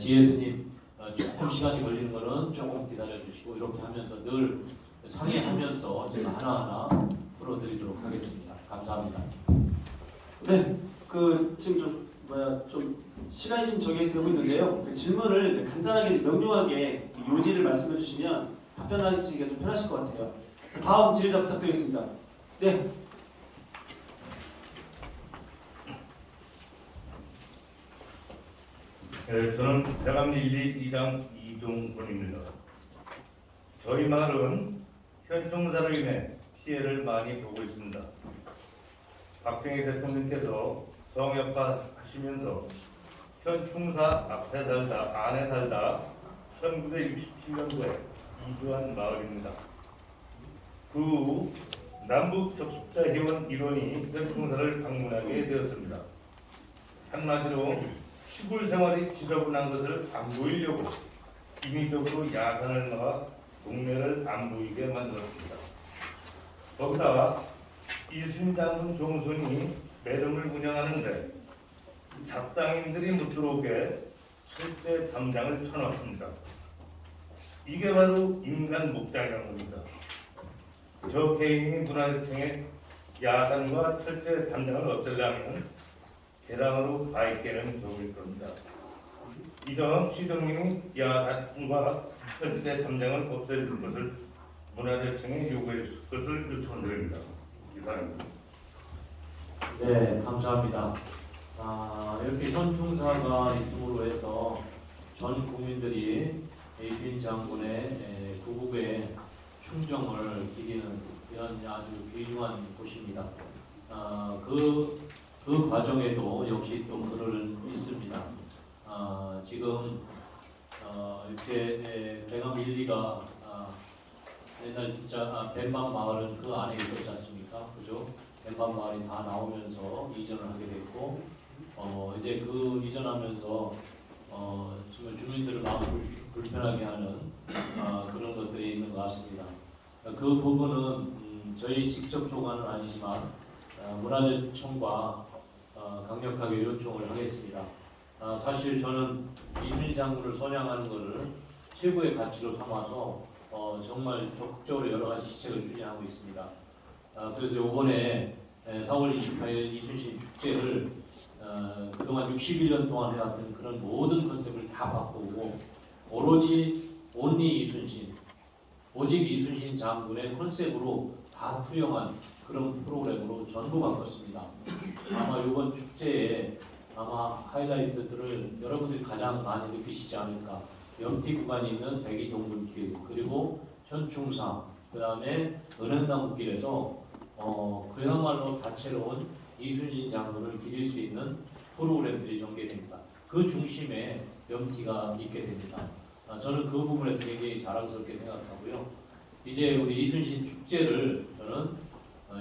D: 지혜스님 조금 시간이 걸리는 거는 조금 기다려 주시고 이렇게 하면서 늘 상의하면서 제가 하나하나 풀어드리도록 하겠습니다. 감사합니다.
B: 네, 지금 좀 시간이 좀 정해되고 있는데요. 질문을 간단하게 명료하게 요지를 말씀해 주시면 답변하시기가 좀 편하실 것 같아요. 자, 다음 지휘자 부탁드리겠습니다. 네.
G: 저는 대감리 2장 이종권입니다. 저희 마을은 현충사로 인해 피해를 많이 보고 있습니다. 박정희 대통령께서 성역화 하시면서 현충사 앞에 살다 안에 살다 1967년도에 이주한 마을입니다. 그 후 남북 적십자 회원 일원이 현충사를 방문하게 되었습니다. 한마디로 시골 생활이 지저분한 것을 안 보이려고 인위적으로 야산을 막아 동네를 안 보이게 만들었습니다. 거기다가 이순 장군 종손이 매점을 운영하는데 잡상인들이 못 들어오게 철제 담장을 쳐놨습니다. 이게 바로 인간 목장이라는 겁니다. 저 개인이 문화재청에 야산과 철제 담장을 없애려면 대량으로 가입되는 경우일 겁니다. 이 점 시장님이 야산과 철제 담장을 없애줄 것을 문화재청에 요구해 줄 것을 요청드립니다. 이상입니다.
D: 네, 감사합니다. 이렇게 현충사가 있음으로 해서 전 국민들이 이순신 장군의 구국의 충정을 기리는 이런 아주 귀중한 곳입니다. 그 과정에도 역시 또 그런 있습니다. 지금 이렇게 배감 1, 2가 옛날 진짜 뱀반 마을은 그 안에 있었지 않습니까? 그죠? 뱀반 마을이 다 나오면서 이전을 하게 됐고, 이제 그 이전하면서 정말 주민들을 마음 불편하게 하는 그런 것들이 있는 것 같습니다. 그 부분은 저희 직접 소관은 아니지만 문화재청과 강력하게 요청을 하겠습니다. 사실 저는 이순신 장군을 선양하는 것을 최고의 가치로 삼아서 정말 적극적으로 여러 가지 시책을 추진하고 있습니다. 그래서 이번에 4월 28일 이순신 축제를 그동안 61년 동안 해왔던 그런 모든 컨셉을 다 바꾸고 오로지 온리 이순신, 오직 이순신 장군의 컨셉으로 다 투영한 그런 프로그램으로 전부 바꿨습니다. 아마 이번 축제에 아마 하이라이트들을 여러분들이 가장 많이 느끼시지 않을까. 염티 구간이 있는 백이 동굴길, 그리고 현충사, 그 다음에 은행나무길에서 그야말로 다채로운 이순신 장군을 기릴 수 있는 프로그램들이 전개됩니다. 그 중심에 염티가 있게 됩니다. 저는 그 부분에서 굉장히 자랑스럽게 생각하고요. 이제 우리 이순신 축제를 저는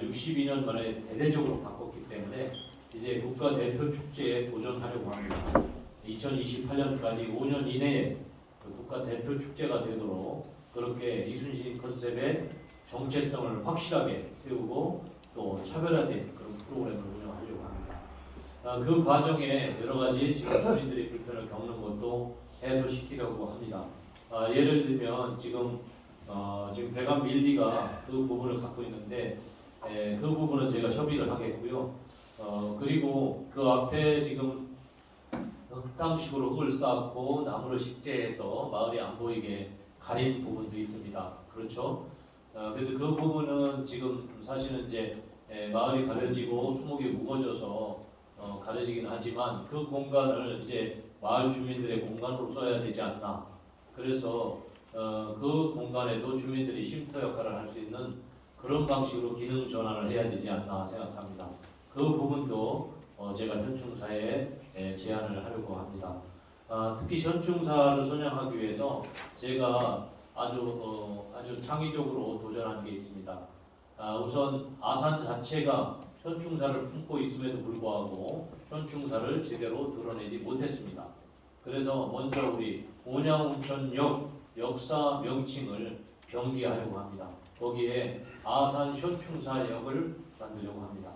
D: 62년 만에 대대적으로 바꿨기 때문에 이제 국가 대표 축제에 도전하려고 합니다. 2028년까지 5년 이내에 국가 대표 축제가 되도록 그렇게 이순신 컨셉의 정체성을 확실하게 세우고 또 차별화된 그런 프로그램을 운영하려고 합니다. 그 과정에 여러 가지 지금 주민들이 불편을 겪는 것도 해소시키려고 합니다. 예를 들면 지금 배감 1, 2가 그 부분을 갖고 있는데 그 부분은 제가 협의를 하겠고요. 그리고 그 앞에 지금 흙탕식으로 흙을 쌓고 나무를 식재해서 마을이 안 보이게 가린 부분도 있습니다. 그렇죠? 그래서 그 부분은 지금 사실은 이제 마을이 가려지고 수목이 무거워져서 가려지긴 하지만 그 공간을 이제 마을 주민들의 공간으로 써야 되지 않나. 그래서 그 공간에도 주민들이 쉼터 역할을 할 수 있는 그런 방식으로 기능 전환을 해야 되지 않나 생각합니다. 그 부분도 제가 현충사에 제안을 하려고 합니다. 특히 현충사를 선양하기 위해서 제가 아주 창의적으로 도전한 게 있습니다. 우선 아산 자체가 현충사를 품고 있음에도 불구하고 현충사를 제대로 드러내지 못했습니다. 그래서 먼저 우리 온양온천역 역사 명칭을 병기하려고 합니다. 거기에 아산 현충사역을 만들려고 합니다.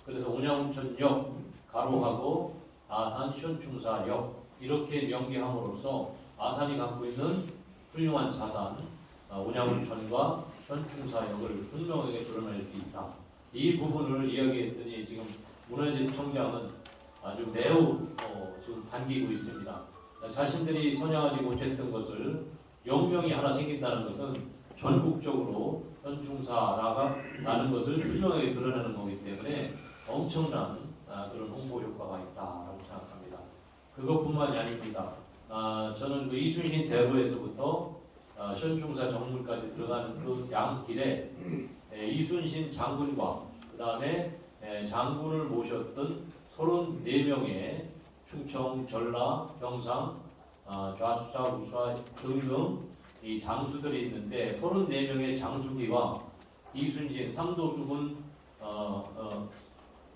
D: 그래서 온양온천역 가로하고 아산 현충사역 이렇게 명기함으로써 아산이 갖고 있는 훌륭한 자산 온양온천과 현충사역을 분명하게 드러낼 수 있다. 이 부분을 이야기했더니 지금 문화재청장은 아주 매우 지금 반기고 있습니다. 자신들이 선양하지 못했던 것을 영명이 하나 생긴다는 것은 전국적으로 현충사라는 것을 분명하게 드러내는 거기 때문에 엄청난 그런 홍보 효과가 있다라고 생각합니다. 그것뿐만이 아닙니다. 저는 그 이순신 대로에서부터 현충사 정문까지 들어가는 그 양길에 이순신 장군과 그 다음에 장군을 모셨던 34명의 충청, 전라, 경상, 좌수사, 우수사 등등 이 장수들이 있는데 34명의 장수기와 이순신 삼도수군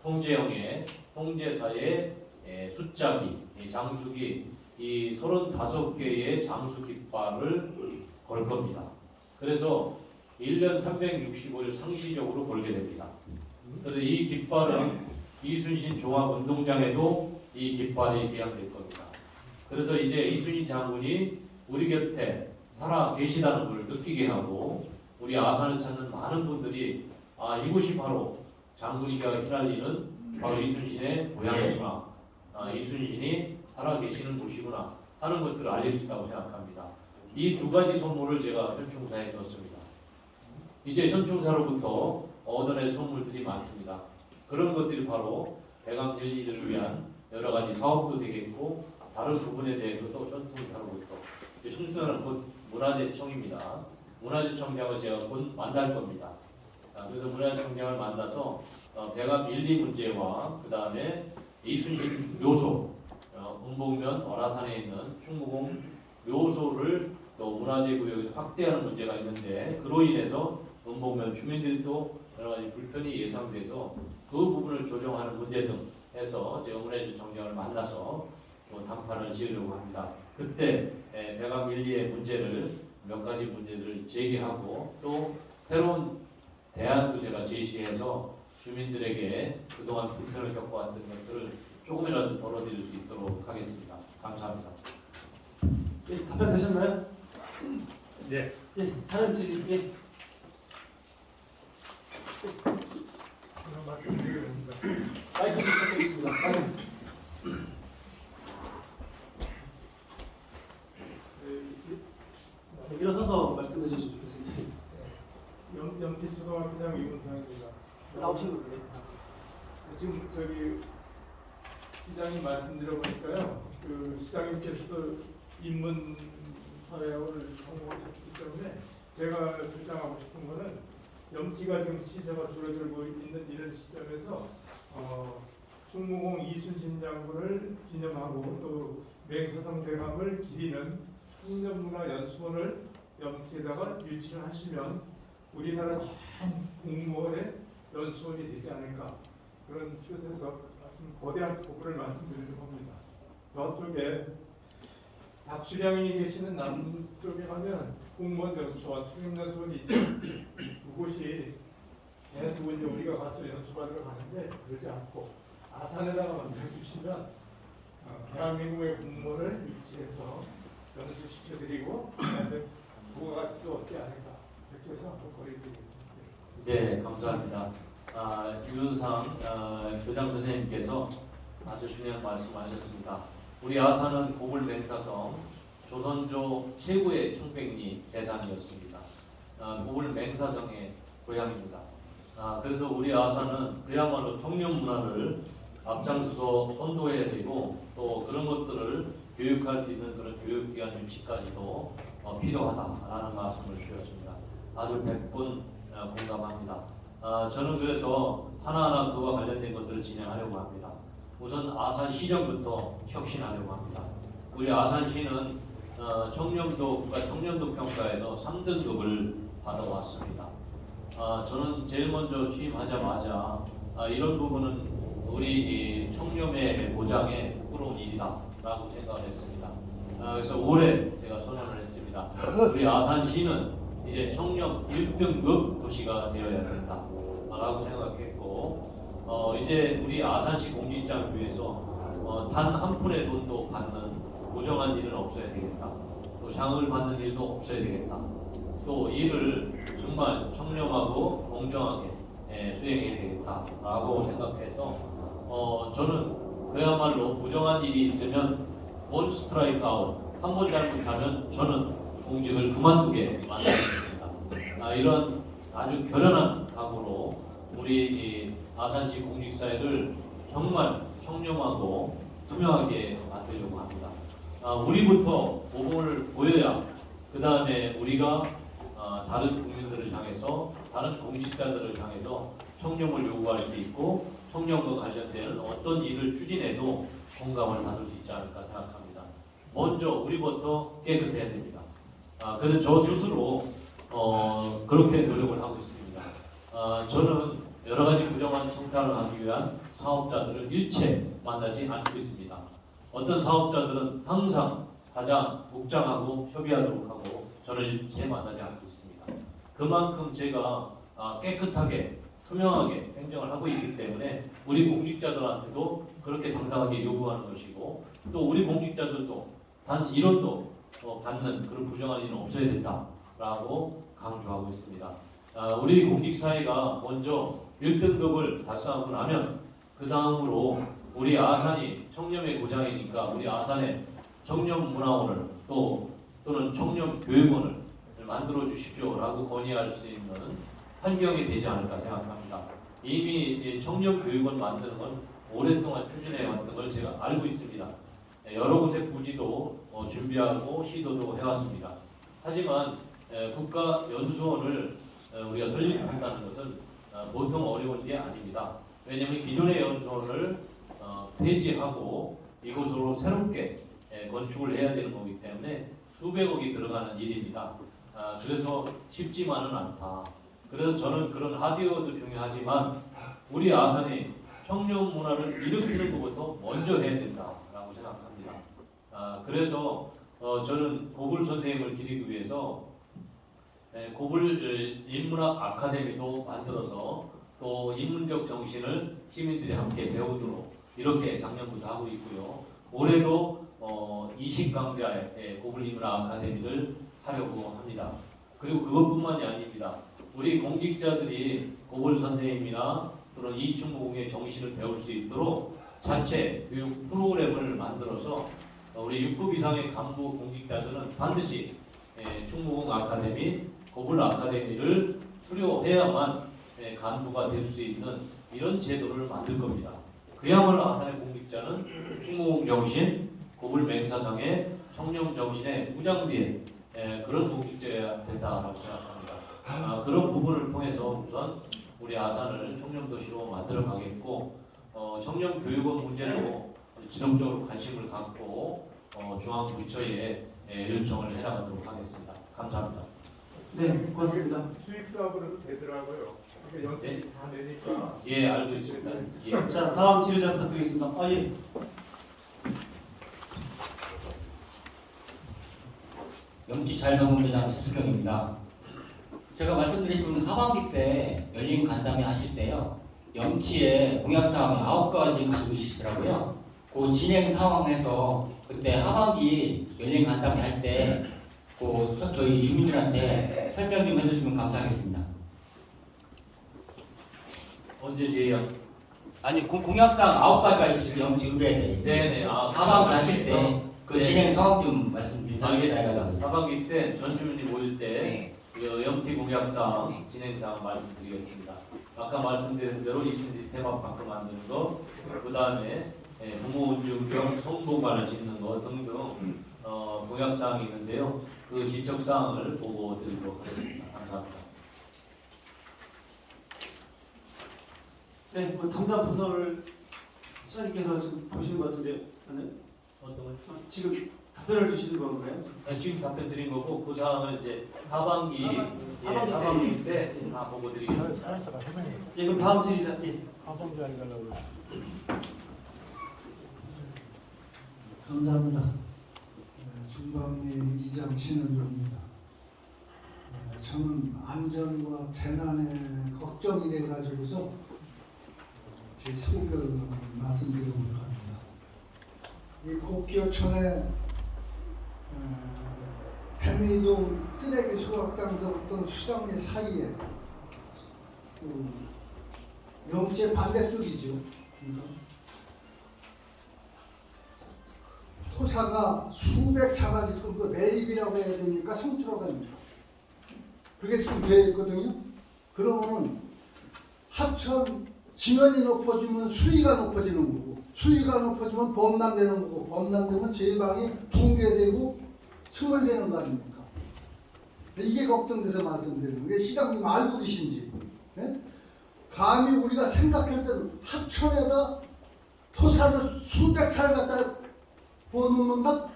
D: 통제영의 통제사의 숫자기, 장수기 이 35개의 장수 깃발을 걸 겁니다. 그래서 1년 365일 상시적으로 걸게 됩니다. 그래서 이 깃발은 이순신 종합운동장에도 이 깃발이 개양될 겁니다. 그래서 이제 이순신 장군이 우리 곁에 살아 계시다는 걸 느끼게 하고 우리 아산을 찾는 많은 분들이 이곳이 바로 장군이가 휘날리는 바로 이순신의 고향이구나, 이순신이 살아 계시는 곳이구나 하는 것들을 알릴 수 있다고 생각합니다. 이 두 가지 선물을 제가 현충사에 줬습니다. 이제 현충사로부터 얻어낼 선물들이 많습니다. 그런 것들이 바로 대감 열리를 위한 여러 가지 사업도 되겠고 다른 부분에 대해서도 현충사로부터 현충사는 곧 문화재청입니다. 문화재청장을 제가 곧 만날 겁니다. 그래서 문화재청장을 만나서 대감 일리 문제와 그 다음에 이순신 묘소, 음복면 어라산에 있는 충무공 묘소를 또 문화재구역에서 확대하는 문제가 있는데 그로 인해서 음복면 주민들도 여러 가지 불편이 예상돼서 그 부분을 조정하는 문제 등 해서 제가 문화재청장을 만나서 또 담판을 지으려고 합니다. 그때 대감 일리의 문제를 몇 가지 문제들을 제기하고 또 새로운 대안도 제가 제시해서 주민들에게 그동안 불편을 겪어왔던 것들을 조금이라도 덜어드릴 수 있도록 하겠습니다. 감사합니다.
B: 예, 답변 되셨나요?
G: 네.
B: 예, 다른 질의. 예.
H: 그런 말씀드리겠습니다.
B: 마이크 좀 부탁드리겠습니다. 일어서서 말씀해 주시면 좋겠습니다.
H: 영티초등학교장 이문상입니다.
B: 나오시는 분이.
H: 지금 저기 시장님 말씀드려 보니까요, 그 시장님께서도 인문 사회학을 전공하셨기 때문에 제가 주장하고 싶은 거는 영티가 지금 시세가 줄어들고 있는 이런 시점에서 충무공 이순신 장군을 기념하고 또 맹사성 대감을 기리는 청년문화연수원을 영티에다가 유치를 하시면 우리나라 전 공무원의 연수원이 되지 않을까 그런 뜻에서 거대한 포부를 말씀드리는 겁니다. 저쪽에 박수량이 계시는 남쪽에 가면 공무원 연수원, 청년연수원이 있죠. 그곳이 계속 이제 우리가 가서 연수받으러 가는데 그러지 않고 아산에다가 만들어주시면 대한민국의 공무원을 유치해서 연수시켜드리고 그다음에 부가가치도 얻지 않을까 이렇게 해서 거래드리겠습니다.
D: 네, 감사합니다. 유윤상 교장 선생님께서 아주 중요한 말씀하셨습니다. 우리 아산은 고불 맹사성 조선조 최고의 청백리 재산이었습니다. 고불 맹사성의 고향입니다. 그래서 우리 아산은 그야말로 청년 문화를 앞장서서 선도해야 되고 또 그런 것들을 교육할 수 있는 그런 교육기관 유치까지도 필요하다라는 말씀을 주셨습니다. 아주 100분 공감합니다. 저는 그래서 하나하나 그와 관련된 것들을 진행하려고 합니다. 우선 아산시정부터 혁신하려고 합니다. 우리 아산시는 청렴도 국가 청렴도 평가에서 3등급을 받아왔습니다. 저는 제일 먼저 취임하자마자 이런 부분은 우리 청렴의 보장에 부끄러운 일이다라고 생각을 했습니다. 그래서 올해 제가 선언을 했습니다. 우리 아산시는 이제 청렴 1등급 도시가 되어야 된다라고 생각했고 이제 우리 아산시 공직자를 위해서 단 한 푼의 돈도 받는 부정한 일은 없어야 되겠다. 또 장을 받는 일도 없어야 되겠다. 또 일을 정말 청렴하고 공정하게 수행해야 되겠다라고 생각해서 저는 그야말로 부정한 일이 있으면 원 스트라이크 아웃, 한 번 잘못하면 저는 공직을 그만두게 만들었습니다. 이런 아주 결연한 각오로 우리 이 아산시 공직사회를 정말 청렴하고 투명하게 만들려고 합니다. 우리부터 모범을 보여야 그 다음에 우리가 다른 국민들을 향해서 다른 공직자들을 향해서 청렴을 요구할 수 있고 청렴과 관련되는 어떤 일을 추진해도 공감을 받을 수 있지 않을까 생각합니다. 먼저 우리부터 깨끗해야 됩니다. 그래서 저 스스로 그렇게 노력을 하고 있습니다. 저는 여러 가지 부정한 청탁을 하기 위한 사업자들을 일체 만나지 않고 있습니다. 어떤 사업자들은 항상 가장 묵장하고 협의하도록 하고 저는 일체 만나지 않고 있습니다. 그만큼 제가 깨끗하게 투명하게 행정을 하고 있기 때문에 우리 공직자들한테도 그렇게 당당하게 요구하는 것이고 또 우리 공직자들도 단 1원도 받는 그런 부정한 일은 없어야 된다라고 강조하고 있습니다. 우리 공직사회가 먼저 1등급을 달성하고 나면 그 다음으로 우리 아산이 청렴의 고장이니까 우리 아산에 청렴문화원을 또는 청렴교육원을 만들어 주십시오라고 건의할 수 있는 환경이 되지 않을까 생각합니다. 이미 청렴교육원 만드는 건 오랫동안 추진해 왔던 걸 제가 알고 있습니다. 여러 곳의 부지도 준비하고 시도도 해왔습니다. 하지만 국가연수원을 우리가 설립한다는 것은 보통 어려운 게 아닙니다. 왜냐하면 기존의 연수원을 폐지하고 이곳으로 새롭게 건축을 해야 되는 거기 때문에 수백억이 들어가는 일입니다. 그래서 쉽지만은 않다. 그래서 저는 그런 하드웨어도 중요하지만 우리 아산이 청렴 문화를 일으키는 것부터 먼저 해야 된다라고 생각합니다. 그래서 저는 고불 선생님을 기리기 위해서 고불 인문학 아카데미도 만들어서 또 인문적 정신을 시민들이 함께 배우도록 이렇게 작년부터 하고 있고요. 올해도 20강좌의 고불 인문학 아카데미를 하려고 합니다. 그리고 그것뿐만이 아닙니다. 우리 공직자들이 고불 선생님이나 또는 이충무공의 정신을 배울 수 있도록 자체 교육 프로그램을 만들어서 우리 6급 이상의 간부 공직자들은 반드시 충무공 아카데미, 고불 아카데미를 수료해야만 간부가 될 수 있는 이런 제도를 만들 겁니다. 그야말로 아산의 공직자는 충무공 정신, 고불 맹사장의 청렴 정신의 무장비에 그런 공직자여야 된다고 생각합니다. 그런 부분을 통해서 우선 우리 아산을 청렴도시로 만들어 가겠고 청렴교육원 문제로 지속적으로 관심을 갖고 중앙부처에 요청을 해나가도록 하겠습니다. 감사합니다.
B: 네, 고맙습니다.
H: 수익 사업으로도 되더라고요. 그러니까 연수비 다 내니까.
D: 예, 알고 있습니다. 예.
B: 자, 다음 지도자 부탁드리겠습니다. 예.
I: 영지자유노동대장 최수경입니다. 제가 말씀드린 하반기 때 열린 간담회 하실 때요, 영치에 공약사항이 9가지 가지고 있으시더라고요. 그 진행 상황에서 그때 하반기 열린 간담회 할 때 저희 주민들한테 설명 좀 해주시면 감사하겠습니다.
D: 언제 제의요?
I: 아니 공약사항 9가지가 있으시고 영치 의뢰에
D: 네네.
I: 하반기 하실 때 그
D: 네.
I: 진행 상황 좀 말씀 좀
D: 알겠습니다. 하반기 때 전 주민이 모일 때
I: 네.
D: 영티 공약사항 진행사항 말씀드리겠습니다. 아까 말씀드린 대로 이순지 테마파크 만드는 거, 그 다음에 부모운전경 성보관을 짓는 거 등등 공약사항이 있는데요. 그 지적사항을 보고 드리도록 하겠습니다. 감사합니다.
B: 네, 담당 부서를 시장님께서 지금 보시는 것 같은데,
D: 어떤 걸?
B: 지금 답변을 주시는 건가요?
D: 지금 답변 드린 거고 그 사항을 이제 하반기 때 다 보고 드리겠습니다.
B: 예, 그럼 다음 지도자. 예.
J: 감사합니다. 중방리 이장 신은조입니다. 저는 안전과 재난에 걱정이 돼가지고서 제 소견을 말씀드려볼까 합니다. 이 곡기어촌에 배미동 쓰레기 소각장서부터 수정리 사이에 영제 반대쪽이죠. 그러니까 토사가 수백 차가 지금 그 매립이라고 해야 되니까 성투로 갑니다. 그게 지금 되어 있거든요. 그러면은 하천 지면이 높아지면 수위가 높아지는 거고, 수위가 높아지면 범람되는 거고, 범람되면 제방이 붕괴되고 스물되는 거 아닙니까? 이게 걱정돼서 말씀드리는 거예요. 시장님 알고 계신지. 예? 감히 우리가 생각해서 하천에다 토사를 수백 차를 갖다 부어놓는다?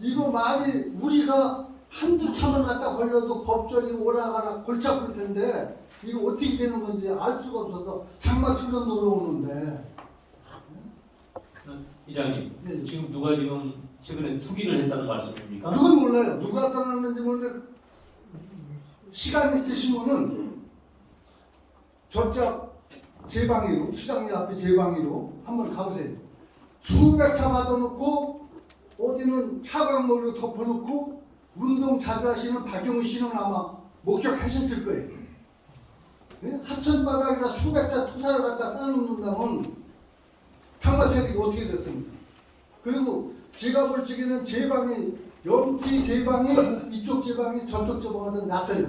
J: 이거 만일 우리가 한두 차만 갖다 걸려도 법적이 오라가라 골치 아플 텐데 이거 어떻게 되는 건지 알 수가 없어서 장마철로 놀러오는데.
D: 이장님,
J: 네.
D: 지금 누가 지금 최근에 투기를 했다는 말씀입니까?
J: 그건 몰라요. 누가 떠났는지 모르는데 시간 있으시면은 저쪽 제방위로, 시장님 앞에 제방위로 한번 가보세요. 수백 차 받아놓고 어디는 차광물로 덮어놓고 운동 자주 하시는 박용희 씨는 아마 목격하셨을 거예요. 네? 하천 바닥에다 수백 차 토사를 갖다 쌓아놓는다면 장마철이 어떻게 됐습니까? 그리고 제가 볼 적에는 제방이 염티 제방이 이쪽 제방이 저쪽 제방하고 얕아요.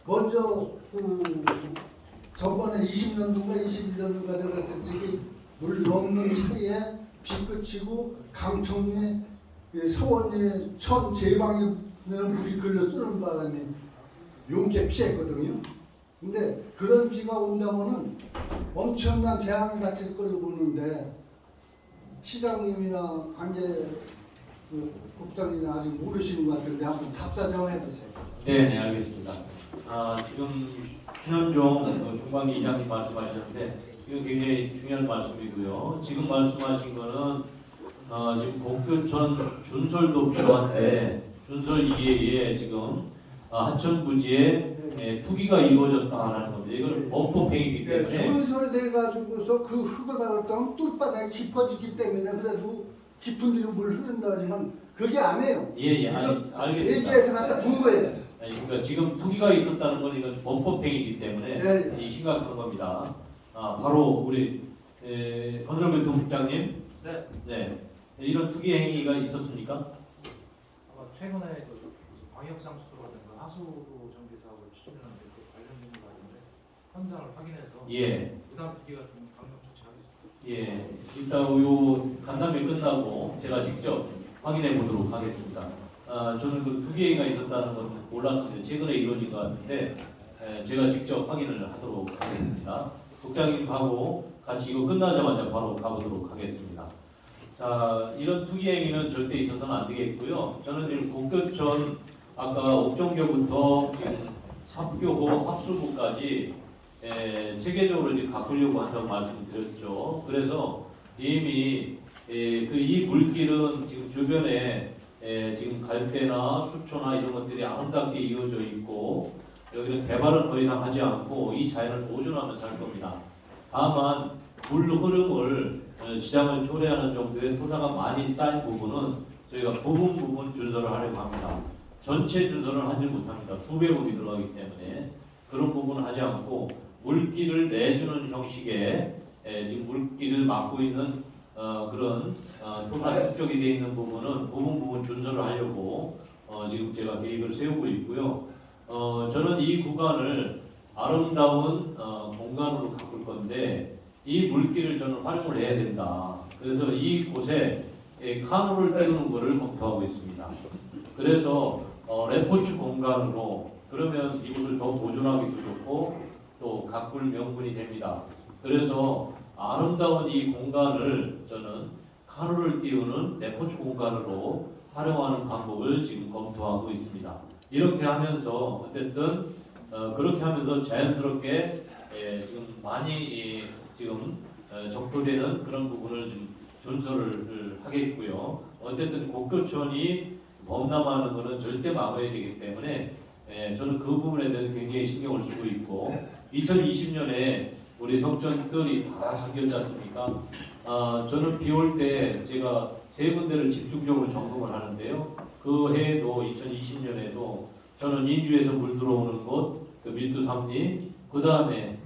J: 먼저 저번에 20년도인가 21년도가 들어갔을 적에 물 넘는 사이에 비 끝이고 강청리 서원리 천 제방에 물이 걸려 쓰는 바람에 용케 피했거든요. 근데 그런 비가 온다면은 엄청난 재앙이 닥칠 걸로 보는데 시장님이나 관계 국장님이 아직 모르시는 것 같은데 한번 답사 좀 해보세요.
D: 네, 알겠습니다. 지금 신현종 중방위 이장님 말씀하셨는데 이거 굉장히 중요한 말씀이고요. 지금 말씀하신 거는 지금 공표천 준설도 필요한데 준설 이외에 지금 하천 부지에 투기가 이루어졌다라는 겁니다. 이건 범법행위이기 때문에
J: 준설이 돼가지고서 그 흙을 받았다면 뚫바닥이 깊어지기 때문에 그래도 깊은 데로 물 흐른다 하지만 그게 아니에요.
D: 예, 알겠습니다.
J: 예지에서 갖다 본 거예요.
D: 그러니까 지금 투기가 있었다는 건 이건 범법행위이기 때문에
J: 네.
D: 이 심각한 겁니다. 바로 우리 건설교통국장님, 네, 이런 투기 행위가 있었습니까?
K: 아마 최근에 그 광역상수도라든가 하수도 정비 사업을 추진하는데 그 관련된 거 같은데 현장을 확인해서
D: 예,
K: 부당 투기 같은 강력 조치하겠습니다.
D: 예. 이따 요 간담회 끝나고 제가 직접 확인해 보도록 하겠습니다. 저는 그 투기 행위가 있었다는 건 몰랐는데 최근에 이루어진 것 같은데 제가 직접 확인을 하도록 하겠습니다. 국장님하고 같이 이거 끝나자마자 바로 가보도록 하겠습니다. 자, 이런 투기 행위는 절대 있어서는 안 되겠고요. 저는 지금 공교천 아까 옥정교부터 지금 삽교호 합수부까지 체계적으로 이제 가꾸려고 한다고 말씀드렸죠. 그래서 이미 이 물길은 지금 주변에 지금 갈대나 수초나 이런 것들이 아름답게 이어져 있고 여기는 개발은 더 이상 하지 않고 이 자연을 보존하면서 할 겁니다. 다만 물 흐름을 지장을 초래하는 정도의 토사가 많이 쌓인 부분은 저희가 부분 준설을 하려고 합니다. 전체 준설은 하지 못합니다. 수백억이 들어가기 때문에 그런 부분은 하지 않고 물길을 내주는 형식의 지금 물길을 막고 있는 그런 토사 축적이 되어 있는 부분은 부분 준설을 하려고 지금 제가 계획을 세우고 있고요. 저는 이 구간을 아름다운 공간으로 가꿀 건데 이 물길을 저는 활용을 해야 된다. 그래서 이곳에 카누를 띄우는 것을 검토하고 있습니다. 그래서 레포츠 공간으로 그러면 이곳을 더 보존하기도 좋고 또 가꿀 명분이 됩니다. 그래서 아름다운 이 공간을 저는 카누를 띄우는 레포츠 공간으로 활용하는 방법을 지금 검토하고 있습니다. 이렇게 하면서 어쨌든 그렇게 하면서 자연스럽게 지금 많이 지금 적도되는 그런 부분을 좀 준설을 하겠고요. 어쨌든 곡교촌이 범람하는 것은 절대 막아야 되기 때문에 저는 그 부분에 대해서 굉장히 신경을 쓰고 있고 2020년에 우리 성전들이 다 잠겼지 않습니까? 저는 비 올 때 제가 세 군데를 집중적으로 점검을 하는데요. 그 해에도 2020년에도 저는 인주에서 물 들어오는 곳, 그 밀도 3리, 그 다음에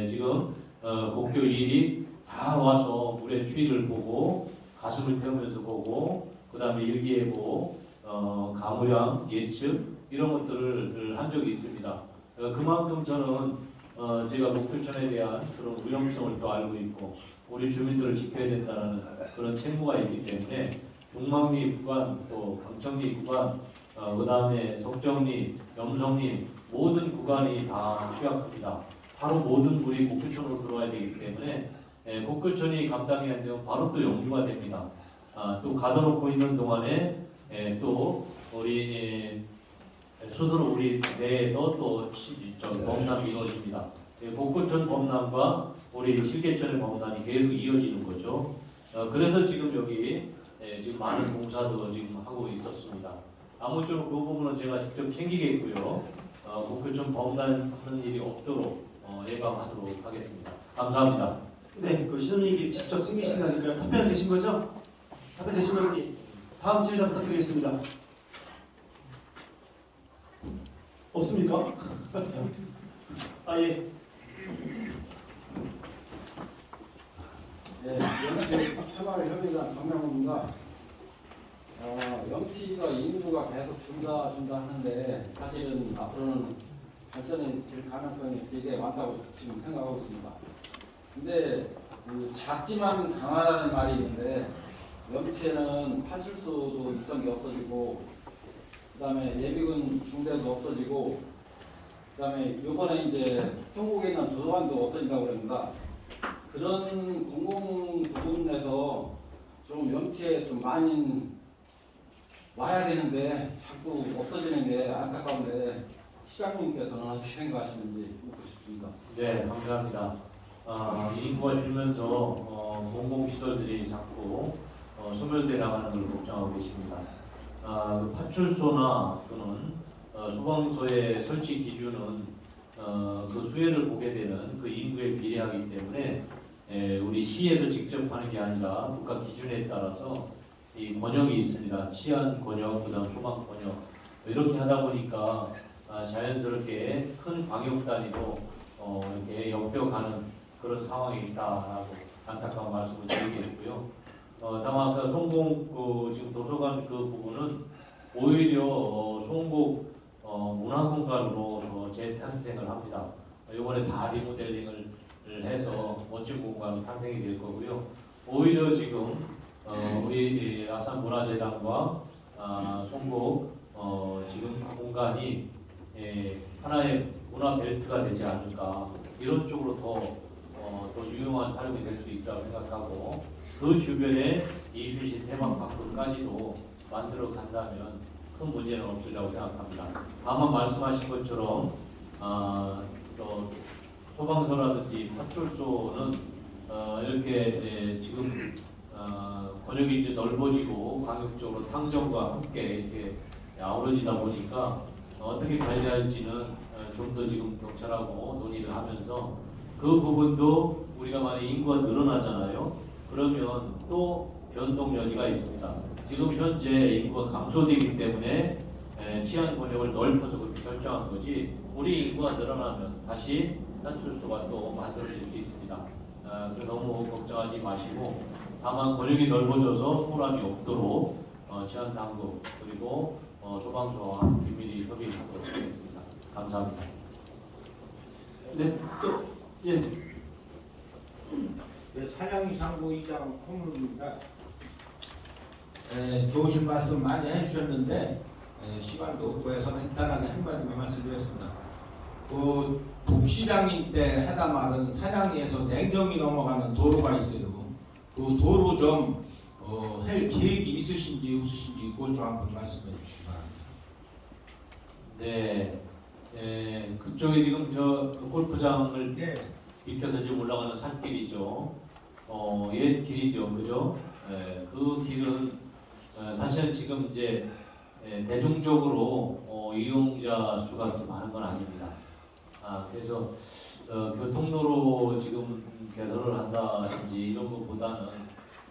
D: 지금 곡교 1리 다 와서 물의 추이를 보고 가슴을 태우면서 보고 그다음에 일기예보, 가무량 예측 이런 것들을 한 적이 있습니다. 그만큼 저는 제가 목표천에 대한 그런 위험성을 또 알고 있고 우리 주민들을 지켜야 된다는 그런 책무가 있기 때문에 중망리 구간 또 강청리 구간 그다음에 석정리, 염성리 모든 구간이 다 취약합니다. 바로 모든 물이 목표천으로 들어와야 되기 때문에 목표천이 감당이 안 되면 바로 또 역류가 됩니다. 또 가둬놓고 있는 동안에 또 우리 스스로 우리 내에서 또 범람이 이루어집니다. 복구천 범람과 우리 실개천의 범람이 계속 이어지는 거죠. 그래서 지금 여기 지금 많은 공사도 지금 하고 있었습니다. 아무쪼록 그 부분은 제가 직접 챙기겠고요. 복구천 범람하는 일이 없도록 예방하도록 하겠습니다. 감사합니다.
B: 네, 그 시장님이 직접 챙기신다니까요. 답변 되신 거죠? 답변 되신 분이 다음 질의자 부탁드리겠습니다. 없습니까? 예.
L: 네, 영티 생활협의단 박명호입니다. 영티가 인구가 계속 준다 하는데 사실은 앞으로는 발전이 될 가능성이 되게 많다고 지금 생각하고 있습니다. 근데 그 작지만 강하다는 말이 있는데 영티에는 파출소도 일성이 없어지고 그다음에 예비군 중대도 없어지고 그다음에 이번에 이제 전국에 있는 도서관도 없어진다고 그럽니다. 그런 공공 부분에서 좀 영티에 좀 많이 와야 되는데 자꾸 없어지는 게 안타까운데 시장님께서는 어떻게 생각하시는지 묻고 싶습니다.
D: 네, 감사합니다. 인구가 줄면서 공공시설들이 자꾸 소멸돼 나가는 걸 걱정하고 계십니다. 파출소나 또는 소방서의 설치 기준은 그 수혜를 보게 되는 그 인구에 비례하기 때문에 우리 시에서 직접 하는 게 아니라 국가 기준에 따라서 이 권역이 있습니다. 치안 권역, 그다음 소방 권역 이렇게 하다 보니까 자연스럽게 큰 광역 단위로 이렇게 엮여가는 그런 상황이 있다라고 안타까운 말씀을 드리겠고요. 다만 아까 송곡 지금 도서관 그 부분은 오히려 송곡 문화공간으로 재탄생을 합니다. 이번에 다 리모델링을 해서 멋진 공간으로 탄생이 될 거고요. 오히려 지금 우리 아산문화재단과 송곡 지금 공간이 하나의 문화 벨트가 되지 않을까 이런 쪽으로 더 유용한 활용이 될 수 있다고 생각하고 그 주변에 이순신 테마파크까지도 만들어 간다면 큰 문제는 없으리라고 생각합니다. 다만 말씀하신 것처럼 또 소방서라든지 파출소는 이렇게 지금 권역이 이제 넓어지고 광역적으로 탕정과 함께 이렇게 아우러지다 보니까 어떻게 관리할지는 좀 더 지금 경찰하고 논의를 하면서 그 부분도 우리가 만약 인구가 늘어나잖아요. 그러면 또 변동 여지가 있습니다. 지금 현재 인구가 감소되기 때문에 치안 권역을 넓혀서 그렇게 결정한 거지 우리 인구가 늘어나면 다시 파출소가 또 만들어질 수 있습니다. 그래서 너무 걱정하지 마시고 다만 권역이 넓어져서 소홀함이 없도록 치안 당국 그리고 소방서와 긴밀히 협의하도록 하겠습니다. 감사합니다.
B: 네, 또 예.
M: 네, 사장이상부의장 홍문입니다. 좋으신 말씀 많이 해주셨는데 시간도 없고 해서 간단하게 한마디만 말씀드리겠습니다. 그 북시장님 때 해다 말은 사장리에서 냉정이 넘어가는 도로가 있어요. 그 도로 좀 할 계획이 있으신지 없으신지 그것 좀 한번 말씀해 주시기 바랍니다.
D: 네, 그쪽에 지금 저 골프장을 비켜서 지금 올라가는 산길이죠. 옛 길이죠, 그죠? 그 길은 사실 지금 이제 대중적으로 이용자 수가 그렇게 많은 건 아닙니다. 그래서 교통도로 지금 개설을 한다든지 이런 것보다는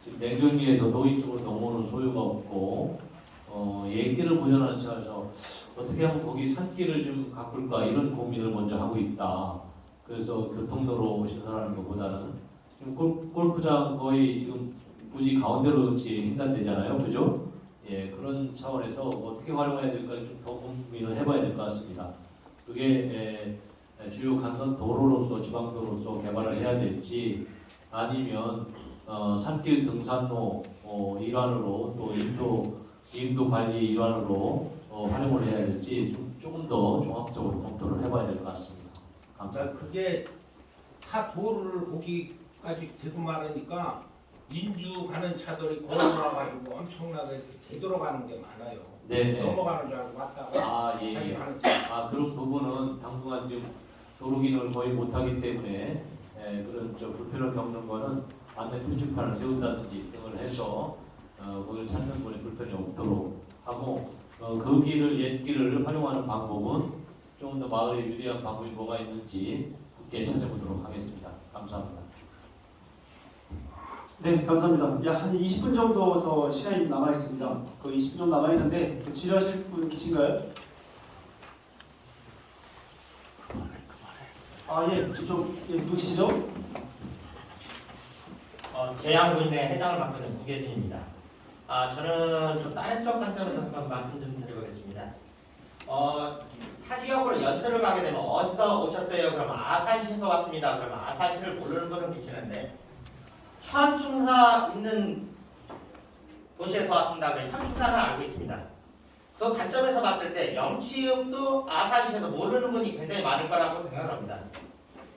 D: 지금 냉정리에서도 이쪽으로 넘어오는 소요가 없고 옛길을 보존하는 차원에서 어떻게 하면 거기 산길을 좀 가꿀까 이런 고민을 먼저 하고 있다. 그래서 교통도로 신설하는 것보다는 지금 골프장 거의 지금 굳이 가운데로 횡단되잖아요, 그죠? 예, 그런 차원에서 어떻게 활용해야 될까 좀 더 고민을 해봐야 될 것 같습니다. 그게 주요 간선 도로로서 지방도로로서 개발을 해야 될지 아니면 산길 등산로 일환으로 또 인도 관리 일환으로 활용을 해야 될지 조금 더 종합적으로 검토를 해봐야 될 것 같습니다. 감사합니다.
M: 그게 다 도로를 거기까지 대고 말하니까 인주 가는 차들이 걸어와가지고 엄청나게 이렇게 되돌아가는 게 많아요.
D: 네.
M: 넘어가는 줄 알고 왔다가
D: 예.
M: 다시 가는 차.
D: 그런 부분은 당분간 지금 도로 기능을 거의 못하기 때문에 그런 불편을 겪는 거는 안내 표지판을 세운다든지 등을 해서 거기를 찾는 분의 불편이 없도록 하고 그 길을 옛 길을 활용하는 방법은 조금 더 마을에 유리한 방법이 뭐가 있는지 함께 찾아보도록 하겠습니다. 감사합니다.
B: 네, 감사합니다. 한 20분 정도 더 시간이 남아 있습니다. 그 20분 정도 남아 있는데 질의하실 분 계신가요? 예, 누구시죠?
N: 제양구인의 회장을 맡고 있는 구계진입니다. 저는 좀 다른 쪽 관점에서 한번 말씀 좀 드려보겠습니다. 타지역으로 연수를 가게 되면 어디서 오셨어요? 그러면 아산시에서 왔습니다. 그러면 아산시를 모르는 분은 계시는데 현충사 있는 도시에서 왔습니다. 그러면 현충사는 알고 있습니다. 그 관점에서 봤을 때 영치읍도 아산시에서 모르는 분이 굉장히 많을 거라고 생각합니다.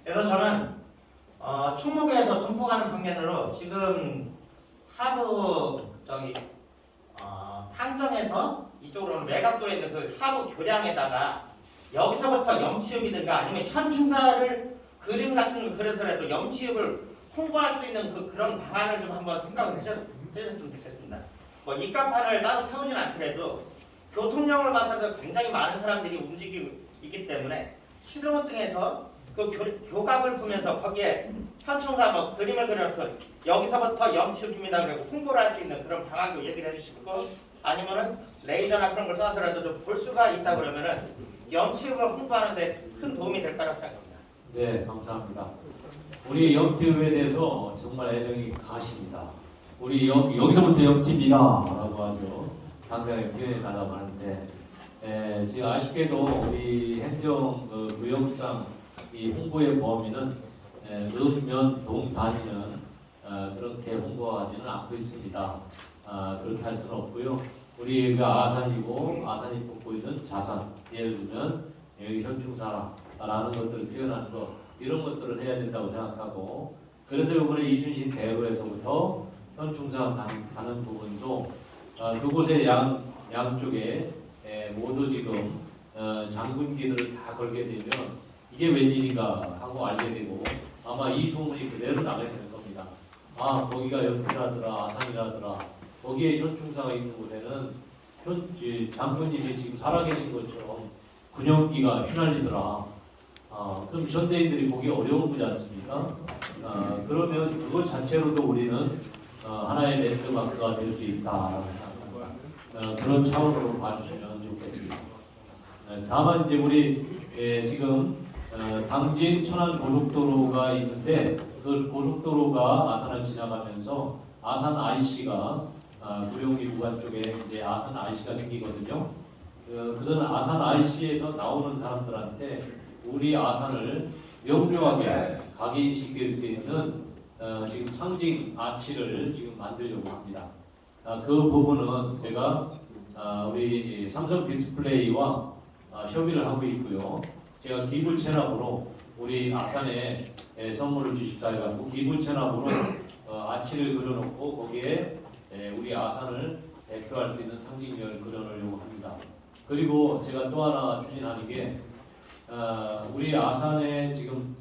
N: 그래서 저는 충무계에서 분포가는 방면으로 지금 하부 탕정에서 이쪽으로는 외곽도에 있는 그 하부 교량에다가 여기서부터 영치읍이든가 아니면 현충사를 그림 같은 걸 그려서라도 영치읍을 홍보할 수 있는 그런 방안을 좀 한번 생각을 해주셨으면 좋겠습니다. 뭐 입간판을 따로 세우진 않더라도 교통량을 봐서도 굉장히 많은 사람들이 움직이고 있기 때문에 신호등 등에서 그 교각을 보면서 거기에 현충사 뭐 그림을 그려서 여기서부터 영치읍입니다 그리고 홍보를 할 수 있는 그런 방안도 얘기를 해주시고 아니면은 레이저나 그런 걸 쏴서라도 좀 볼 수가 있다 그러면은 영치읍을 홍보하는데 큰 도움이 될 거라고 생각합니다.
D: 네, 감사합니다. 우리 영티읍에 대해서 정말 애정이 가십니다. 우리 여기서부터 영티입니다라고 하죠. 당장에 표현해 달라고 하는데 지금 아쉽게도 우리 행정 구역상 이 홍보의 범위는 읍면 동단위는 그렇게 홍보하지는 않고 있습니다. 그렇게 할 수는 없고요. 우리가 아산이고 아산이 뽑고 있는 자산, 예를 들면 여기 현충사라는 것들을 표현하는 것 이런 것들을 해야 된다고 생각하고 그래서 이번에 이순신 대로에서부터 현충사 가는 부분도 그곳의 양쪽에 모두 지금 장군기들을 다 걸게 되면 이게 웬일인가 하고 알게 되고 아마 이 소문이 그대로 나가게 될 겁니다. 거기가 영티라더라 아산이라더라 거기에 현충사가 있는 곳에는 장군님이 지금 살아계신 것처럼 군용기가 휘날리더라. 그럼 현대인들이 보기 어려운 거지 않습니까? 그러면 그것 자체로도 우리는 하나의 랜드마크가 될 수 있다라고 생각합니다. 그런 차원으로 봐주시면 좋겠습니다. 다만 이제 우리 지금 당진 천안 고속도로가 있는데 그 고속도로가 아산을 지나가면서 아산 IC가 구룡리 구간 쪽에 이제 아산 IC가 생기거든요. 그거는 아산 IC에서 나오는 사람들한테 우리 아산을 명료하게 각인시킬 수 있는 지금 상징 아치를 지금 만들려고 합니다. 그 부분은 제가 우리 삼성 디스플레이와 협의를 하고 있고요. 제가 기부 체납으로 우리 아산에 선물을 주십사 해가지고 기부 체납으로 아치를 그려놓고 거기에 우리 아산을 대표할 수 있는 상징을 그려놓으려고 합니다. 그리고 제가 또 하나 추진하는 게 우리 아산에 지금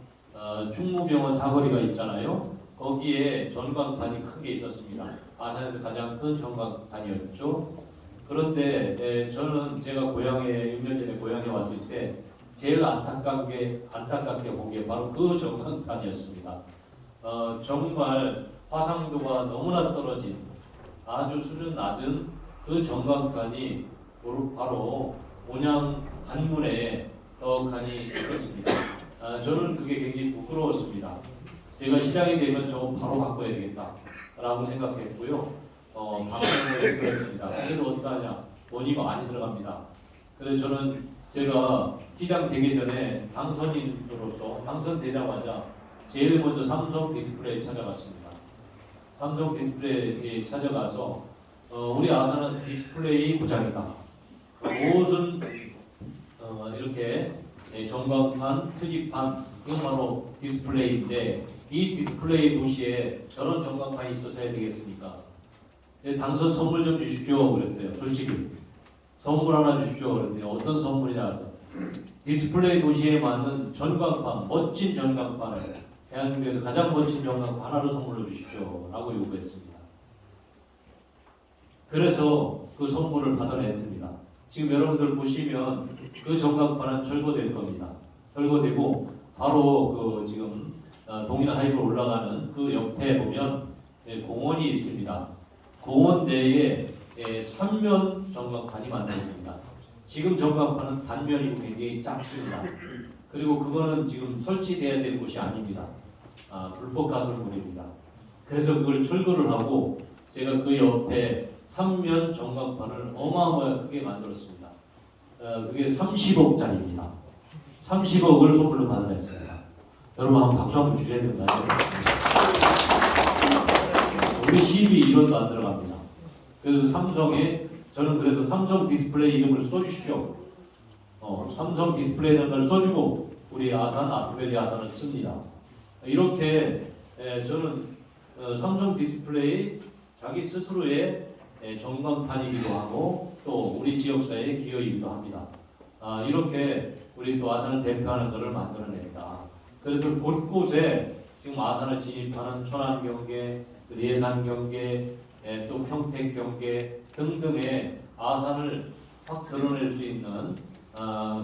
D: 충무병원 사거리가 있잖아요. 거기에 전광판이 크게 있었습니다. 아산에서 가장 큰 전광판이었죠. 그런데 저는 제가 고향에 6년 전에 고향에 왔을 때 제일 안타깝게 본 게 바로 그 전광판이었습니다. 정말 화상도가 너무나 떨어진 아주 수준 낮은 그 전광판이 바로 온양 관문에 떡하니 있었습니다. 저는 그게 굉장히 부끄러웠습니다. 제가 시장이 되면 저거 바로 바꿔야 되겠다. 라고 생각했고요. 방송을 했습니다. 그래도 어떡하냐? 돈이 많이 들어갑니다. 그래서 저는 제가 시장 되기 전에 당선인으로서 당선되자마자 제일 먼저 삼성 디스플레이 찾아갔습니다. 삼성 디스플레이에 찾아가서 우리 아산은 디스플레이 고장이다. 모든 이렇게 전광판, 표지판 이건 바로 디스플레이인데 이 디스플레이 도시에 저런 전광판이 있어서 해야 되겠습니까? 당선 선물 좀 주십시오 그랬어요. 솔직히 선물 하나 주십시오 그랬더니 어떤 선물이냐 디스플레이 도시에 맞는 전광판, 멋진 전광판을 대한민국에서 가장 멋진 전광판 하나를 선물로 주십시오 라고 요구했습니다. 그래서 그 선물을 받아냈습니다. 지금 여러분들 보시면 그 전광판은 철거될 겁니다. 철거되고 바로 그 지금 동일 하이로 올라가는 그 옆에 보면 공원이 있습니다. 공원 내에 3면 전광판이 만들어집니다. 지금 전광판은 단면이고 굉장히 작습니다. 그리고 그거는 지금 설치돼야 될 곳이 아닙니다. 불법 가설물입니다. 그래서 그걸 철거를 하고 제가 그 옆에 3면 전광판을 어마어마하게 크게 만들었습니다. 그게 30억짜리입니다. 30억을 선물로 받아냈습니다. 여러분 한번 박수 한번 주셔야 됩니다. 우리 시입이 1원도 안 들어갑니다. 그래서 삼성에 저는 그래서 삼성 디스플레이 이름을 써주십시오. 삼성 디스플레이라는 걸 써주고 우리 아산 아트밸리 아산을 씁니다. 이렇게 저는 삼성 디스플레이 자기 스스로의 전광판이기도 하고 또 우리 지역사회의 기여이기도 합니다. 이렇게 우리 또 아산을 대표하는 것을 만들어냅니다. 그래서 곳곳에 지금 아산을 진입하는 천안경계, 예산경계, 또 평택경계 등등의 아산을 확 드러낼 수 있는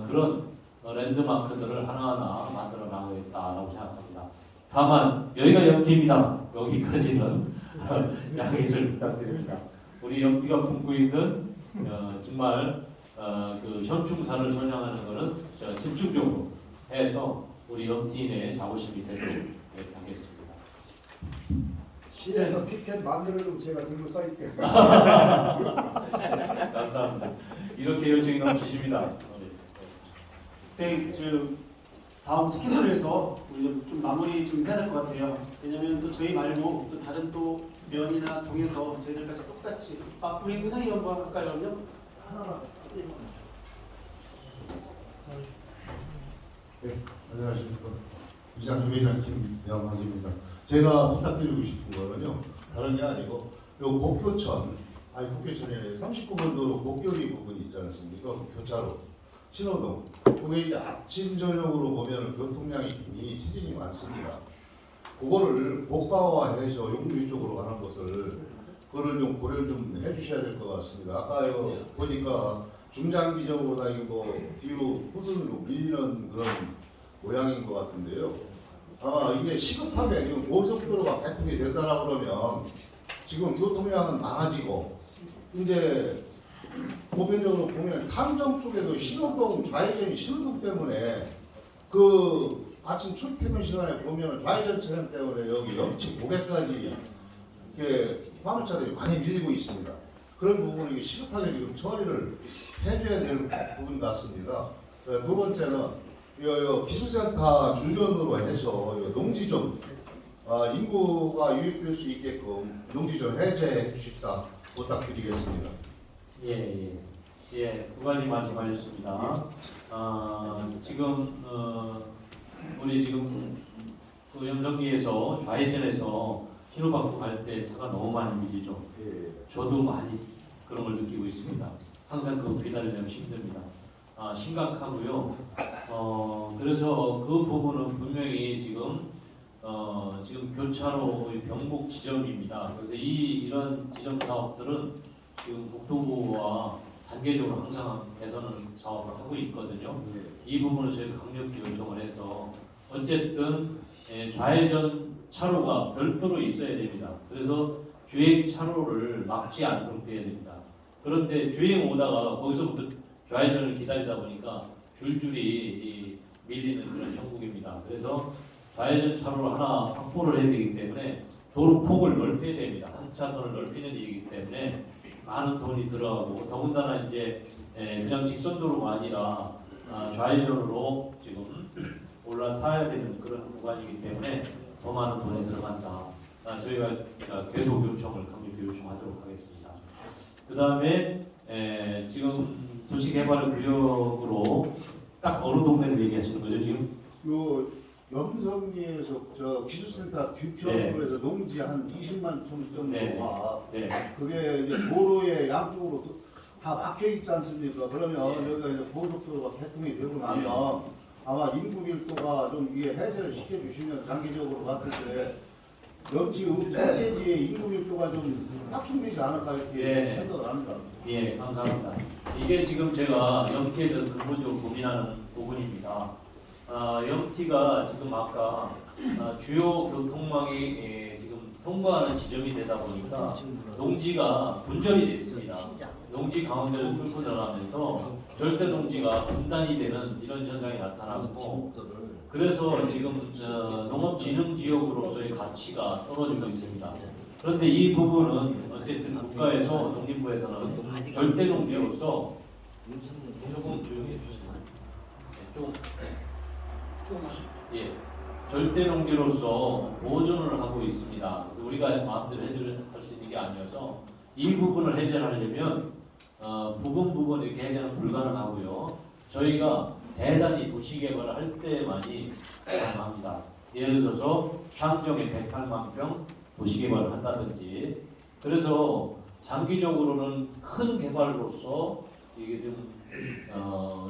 D: 그런 랜드마크들을 하나하나 만들어 나가겠다라고 생각합니다. 다만 여기가 영티입니다. 여기까지는 양해를 부탁드립니다. 우리 영티가 품고 있는 정말 그 현충사를 선양하는 것은 집중적으로 해서 우리 영티인의 자부심이 되도록 하겠습니다.
J: 시에서 피켓 만들어주면 제가 들고 써있겠습니다.
D: 감사합니다. 이렇게 열정이 넘치십니다.
B: 네, 다음 스케줄에서 우리 좀 마무리 좀 해야 될 것 같아요. 왜냐면 또 저희 말고 또 다른 또 면이나 동에서 저희들까지 똑같이 우리 의상이 한번 할까요? 그럼요? 하나만.
C: 네, 안녕하십니까. 위장 주회장 김명학입니다. 제가 부탁드리고 싶은 거는요, 다른 게 아니고, 요 곡교천이 39번 도로 곡교리 부분이 있지 않습니까? 교차로, 신호등. 그게 이제 아침, 저녁으로 보면 교통량이 굉장히 체증이 많습니다. 그거를 고가화해서 용두리 쪽으로 가는 것을, 그거를 좀 고려를 좀 해주셔야 될 것 같습니다. 아까 이거 보니까 중장기적으로 다니고 뒤로 후순으로 밀리는 그런 모양인 것 같은데요. 아마 이게 시급하게 지금 고속도로가 개통이 된다라 그러면 지금 교통량은 많아지고 이제 보편적으로 보면 탐정 쪽에도 신호등 좌회전이 신호등 때문에 그 아침 출퇴근 시간에 보면 좌회전 차량 때문에 여기 옆집 고개까지 이렇게 화물차들이 많이 밀리고 있습니다. 그런 부분을 시급하게 지금 처리를 해줘야 될 부분 같습니다. 두 번째는 기술센터 주변으로 해서 농지점 인구가 유입될 수 있게끔 농지점 해제해 주십사 부탁드리겠습니다.
D: 두 가지 말씀하셨습니다. 지금 우리 지금 그 염정리에서 좌회전에서 신호받고 갈 때 차가 너무 많이 밀리죠. 저도 많이 그런 걸 느끼고 있습니다. 항상 그거 기다리려면 힘듭니다. 심각하고요. 그래서 그 부분은 분명히 지금 교차로 병목 지점입니다. 그래서 이런 지점 사업들은 지금 국토부와 단계적으로 항상 개선을 사업을 하고 있거든요. 이 부분을 저희가 강력히 요청을 해서 어쨌든 좌회전 차로가 별도로 있어야 됩니다. 그래서 주행 차로를 막지 않도록 돼야 됩니다. 그런데 주행 오다가 거기서부터 좌회전을 기다리다 보니까 줄줄이 밀리는 그런 형국입니다. 그래서 좌회전 차로를 하나 확보를 해야 되기 때문에 도로 폭을 넓혀야 됩니다. 한 차선을 넓히는 일이기 때문에 많은 돈이 들어가고 더군다나 이제 그냥 직선도로가 아니라 좌회전으로 지금 올라타야 되는 그런 구간이기 때문에 더 많은 돈이 들어간다. 저희가 계속 요청을 강력히 요청하도록 하겠습니다. 그 다음에 지금 도시개발 구역으로 딱 어느 동네를 얘기하시는 거죠 지금?
O: 요 염성리에서 저 기술센터 뒤편으로 해서 농지 한 20만 톤 정도가 그게 이제 도로의 양쪽으로 다 막혀 있지 않습니까? 그러면 여기가 이제 고속도로가 개통이 되고 나면 아마 인구 밀도가 좀 이게 해제를 시켜주시면 장기적으로 봤을 때 염치 소재지의 인구 밀도가 좀 확충되지 않을까 이렇게 생각을 합니다.
D: 예, 감사합니다. 이게 지금 제가 염티에 대해서 근본적으로 고민하는 부분입니다. 염티가 지금 아까 주요 교통망이 지금 통과하는 지점이 되다 보니까 농지가 분절이 됐습니다. 농지 가운데를 뚫고 들어가면서 절대 농지가 분단이 되는 이런 현상이 나타났고, 그래서 지금 농업진흥지역으로서의 가치가 떨어지고 있습니다. 그런데 이 부분은 어쨌든 국가에서 농림부에서는 절대 농지로서 조금 조용히 해주세요. 예, 절대 농지로서 보존을 하고 있습니다. 그래서 우리가 마음대로 해줄 수 있는 게 아니어서 이 부분을 해결하려면 부분 이렇게 해제는 불가능하고요. 저희가 대단히 도시개발을 할 때만이 가능합니다. 예를 들어서 향정에 108만 평 도시개발을 한다든지, 그래서 장기적으로는 큰 개발로서 이게 좀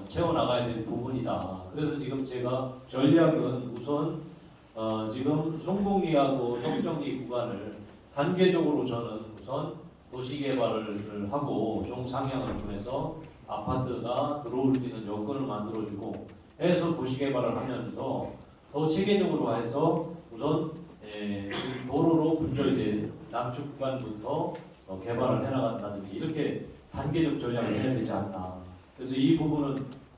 D: 채워나가야 될 부분이다. 그래서 지금 제가 전략은 우선 지금 송봉리하고 석정리 구간을 단계적으로 저는 우선 도시개발을 하고 종상향을 통해서 아파트가 들어올 수 있는 여건을 만들어주고 해서 도시개발을 하면서 더 체계적으로 해서 우선 도로로 분절된 남측 구간부터 개발을 해나간다든지 이렇게 단계적 전략을 해야 되지 않나. 그래서 이 부분은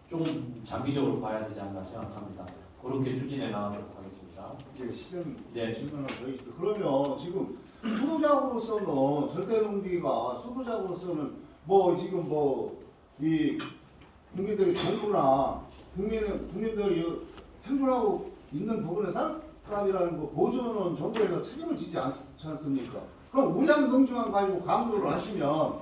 D: 좀 장기적으로 봐야 되지 않나 생각합니다. 그렇게 추진해 나가도록 하겠습니다.
O: 이제 시간
D: 네.
O: 질문 하나 더 있습니다. 그러면 지금 수도자로서는 절대 농지가 수도자로서는 뭐 지금 뭐 이 국민들의 정부나 국민들이 생존하고 있는 부분의 쌀값이라는 거 보존은 정부에서 책임을 지지 않습니까? 그럼 우량 농지만 가지고 강조를 하시면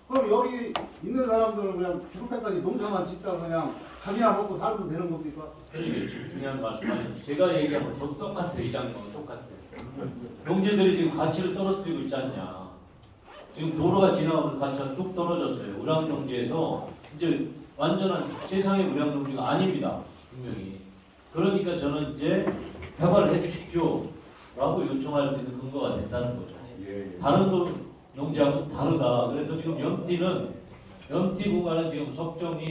O: 그럼 여기 있는 사람들은 그냥 죽을 때까지 농사만 짓다가 그냥 밥이나 먹고 살면 되는 겁니까?
D: 그러니까 지금 중요한 말씀은 제가 얘기한 건 저 똑같아요. 이장님하고 똑같아요. 농지들이 지금 가치를 떨어뜨리고 있지 않냐. 지금 도로가 지나가면서 가치가 뚝 떨어졌어요. 우량농지에서 이제 완전한 세상의 우량농지가 아닙니다. 분명히. 그러니까 저는 이제 개발을 해주십시오 라고 요청할 수 있는 근거가 됐다는 거죠. 다른 농지하고는 다르다. 그래서 지금 염티 구간은 지금 석정이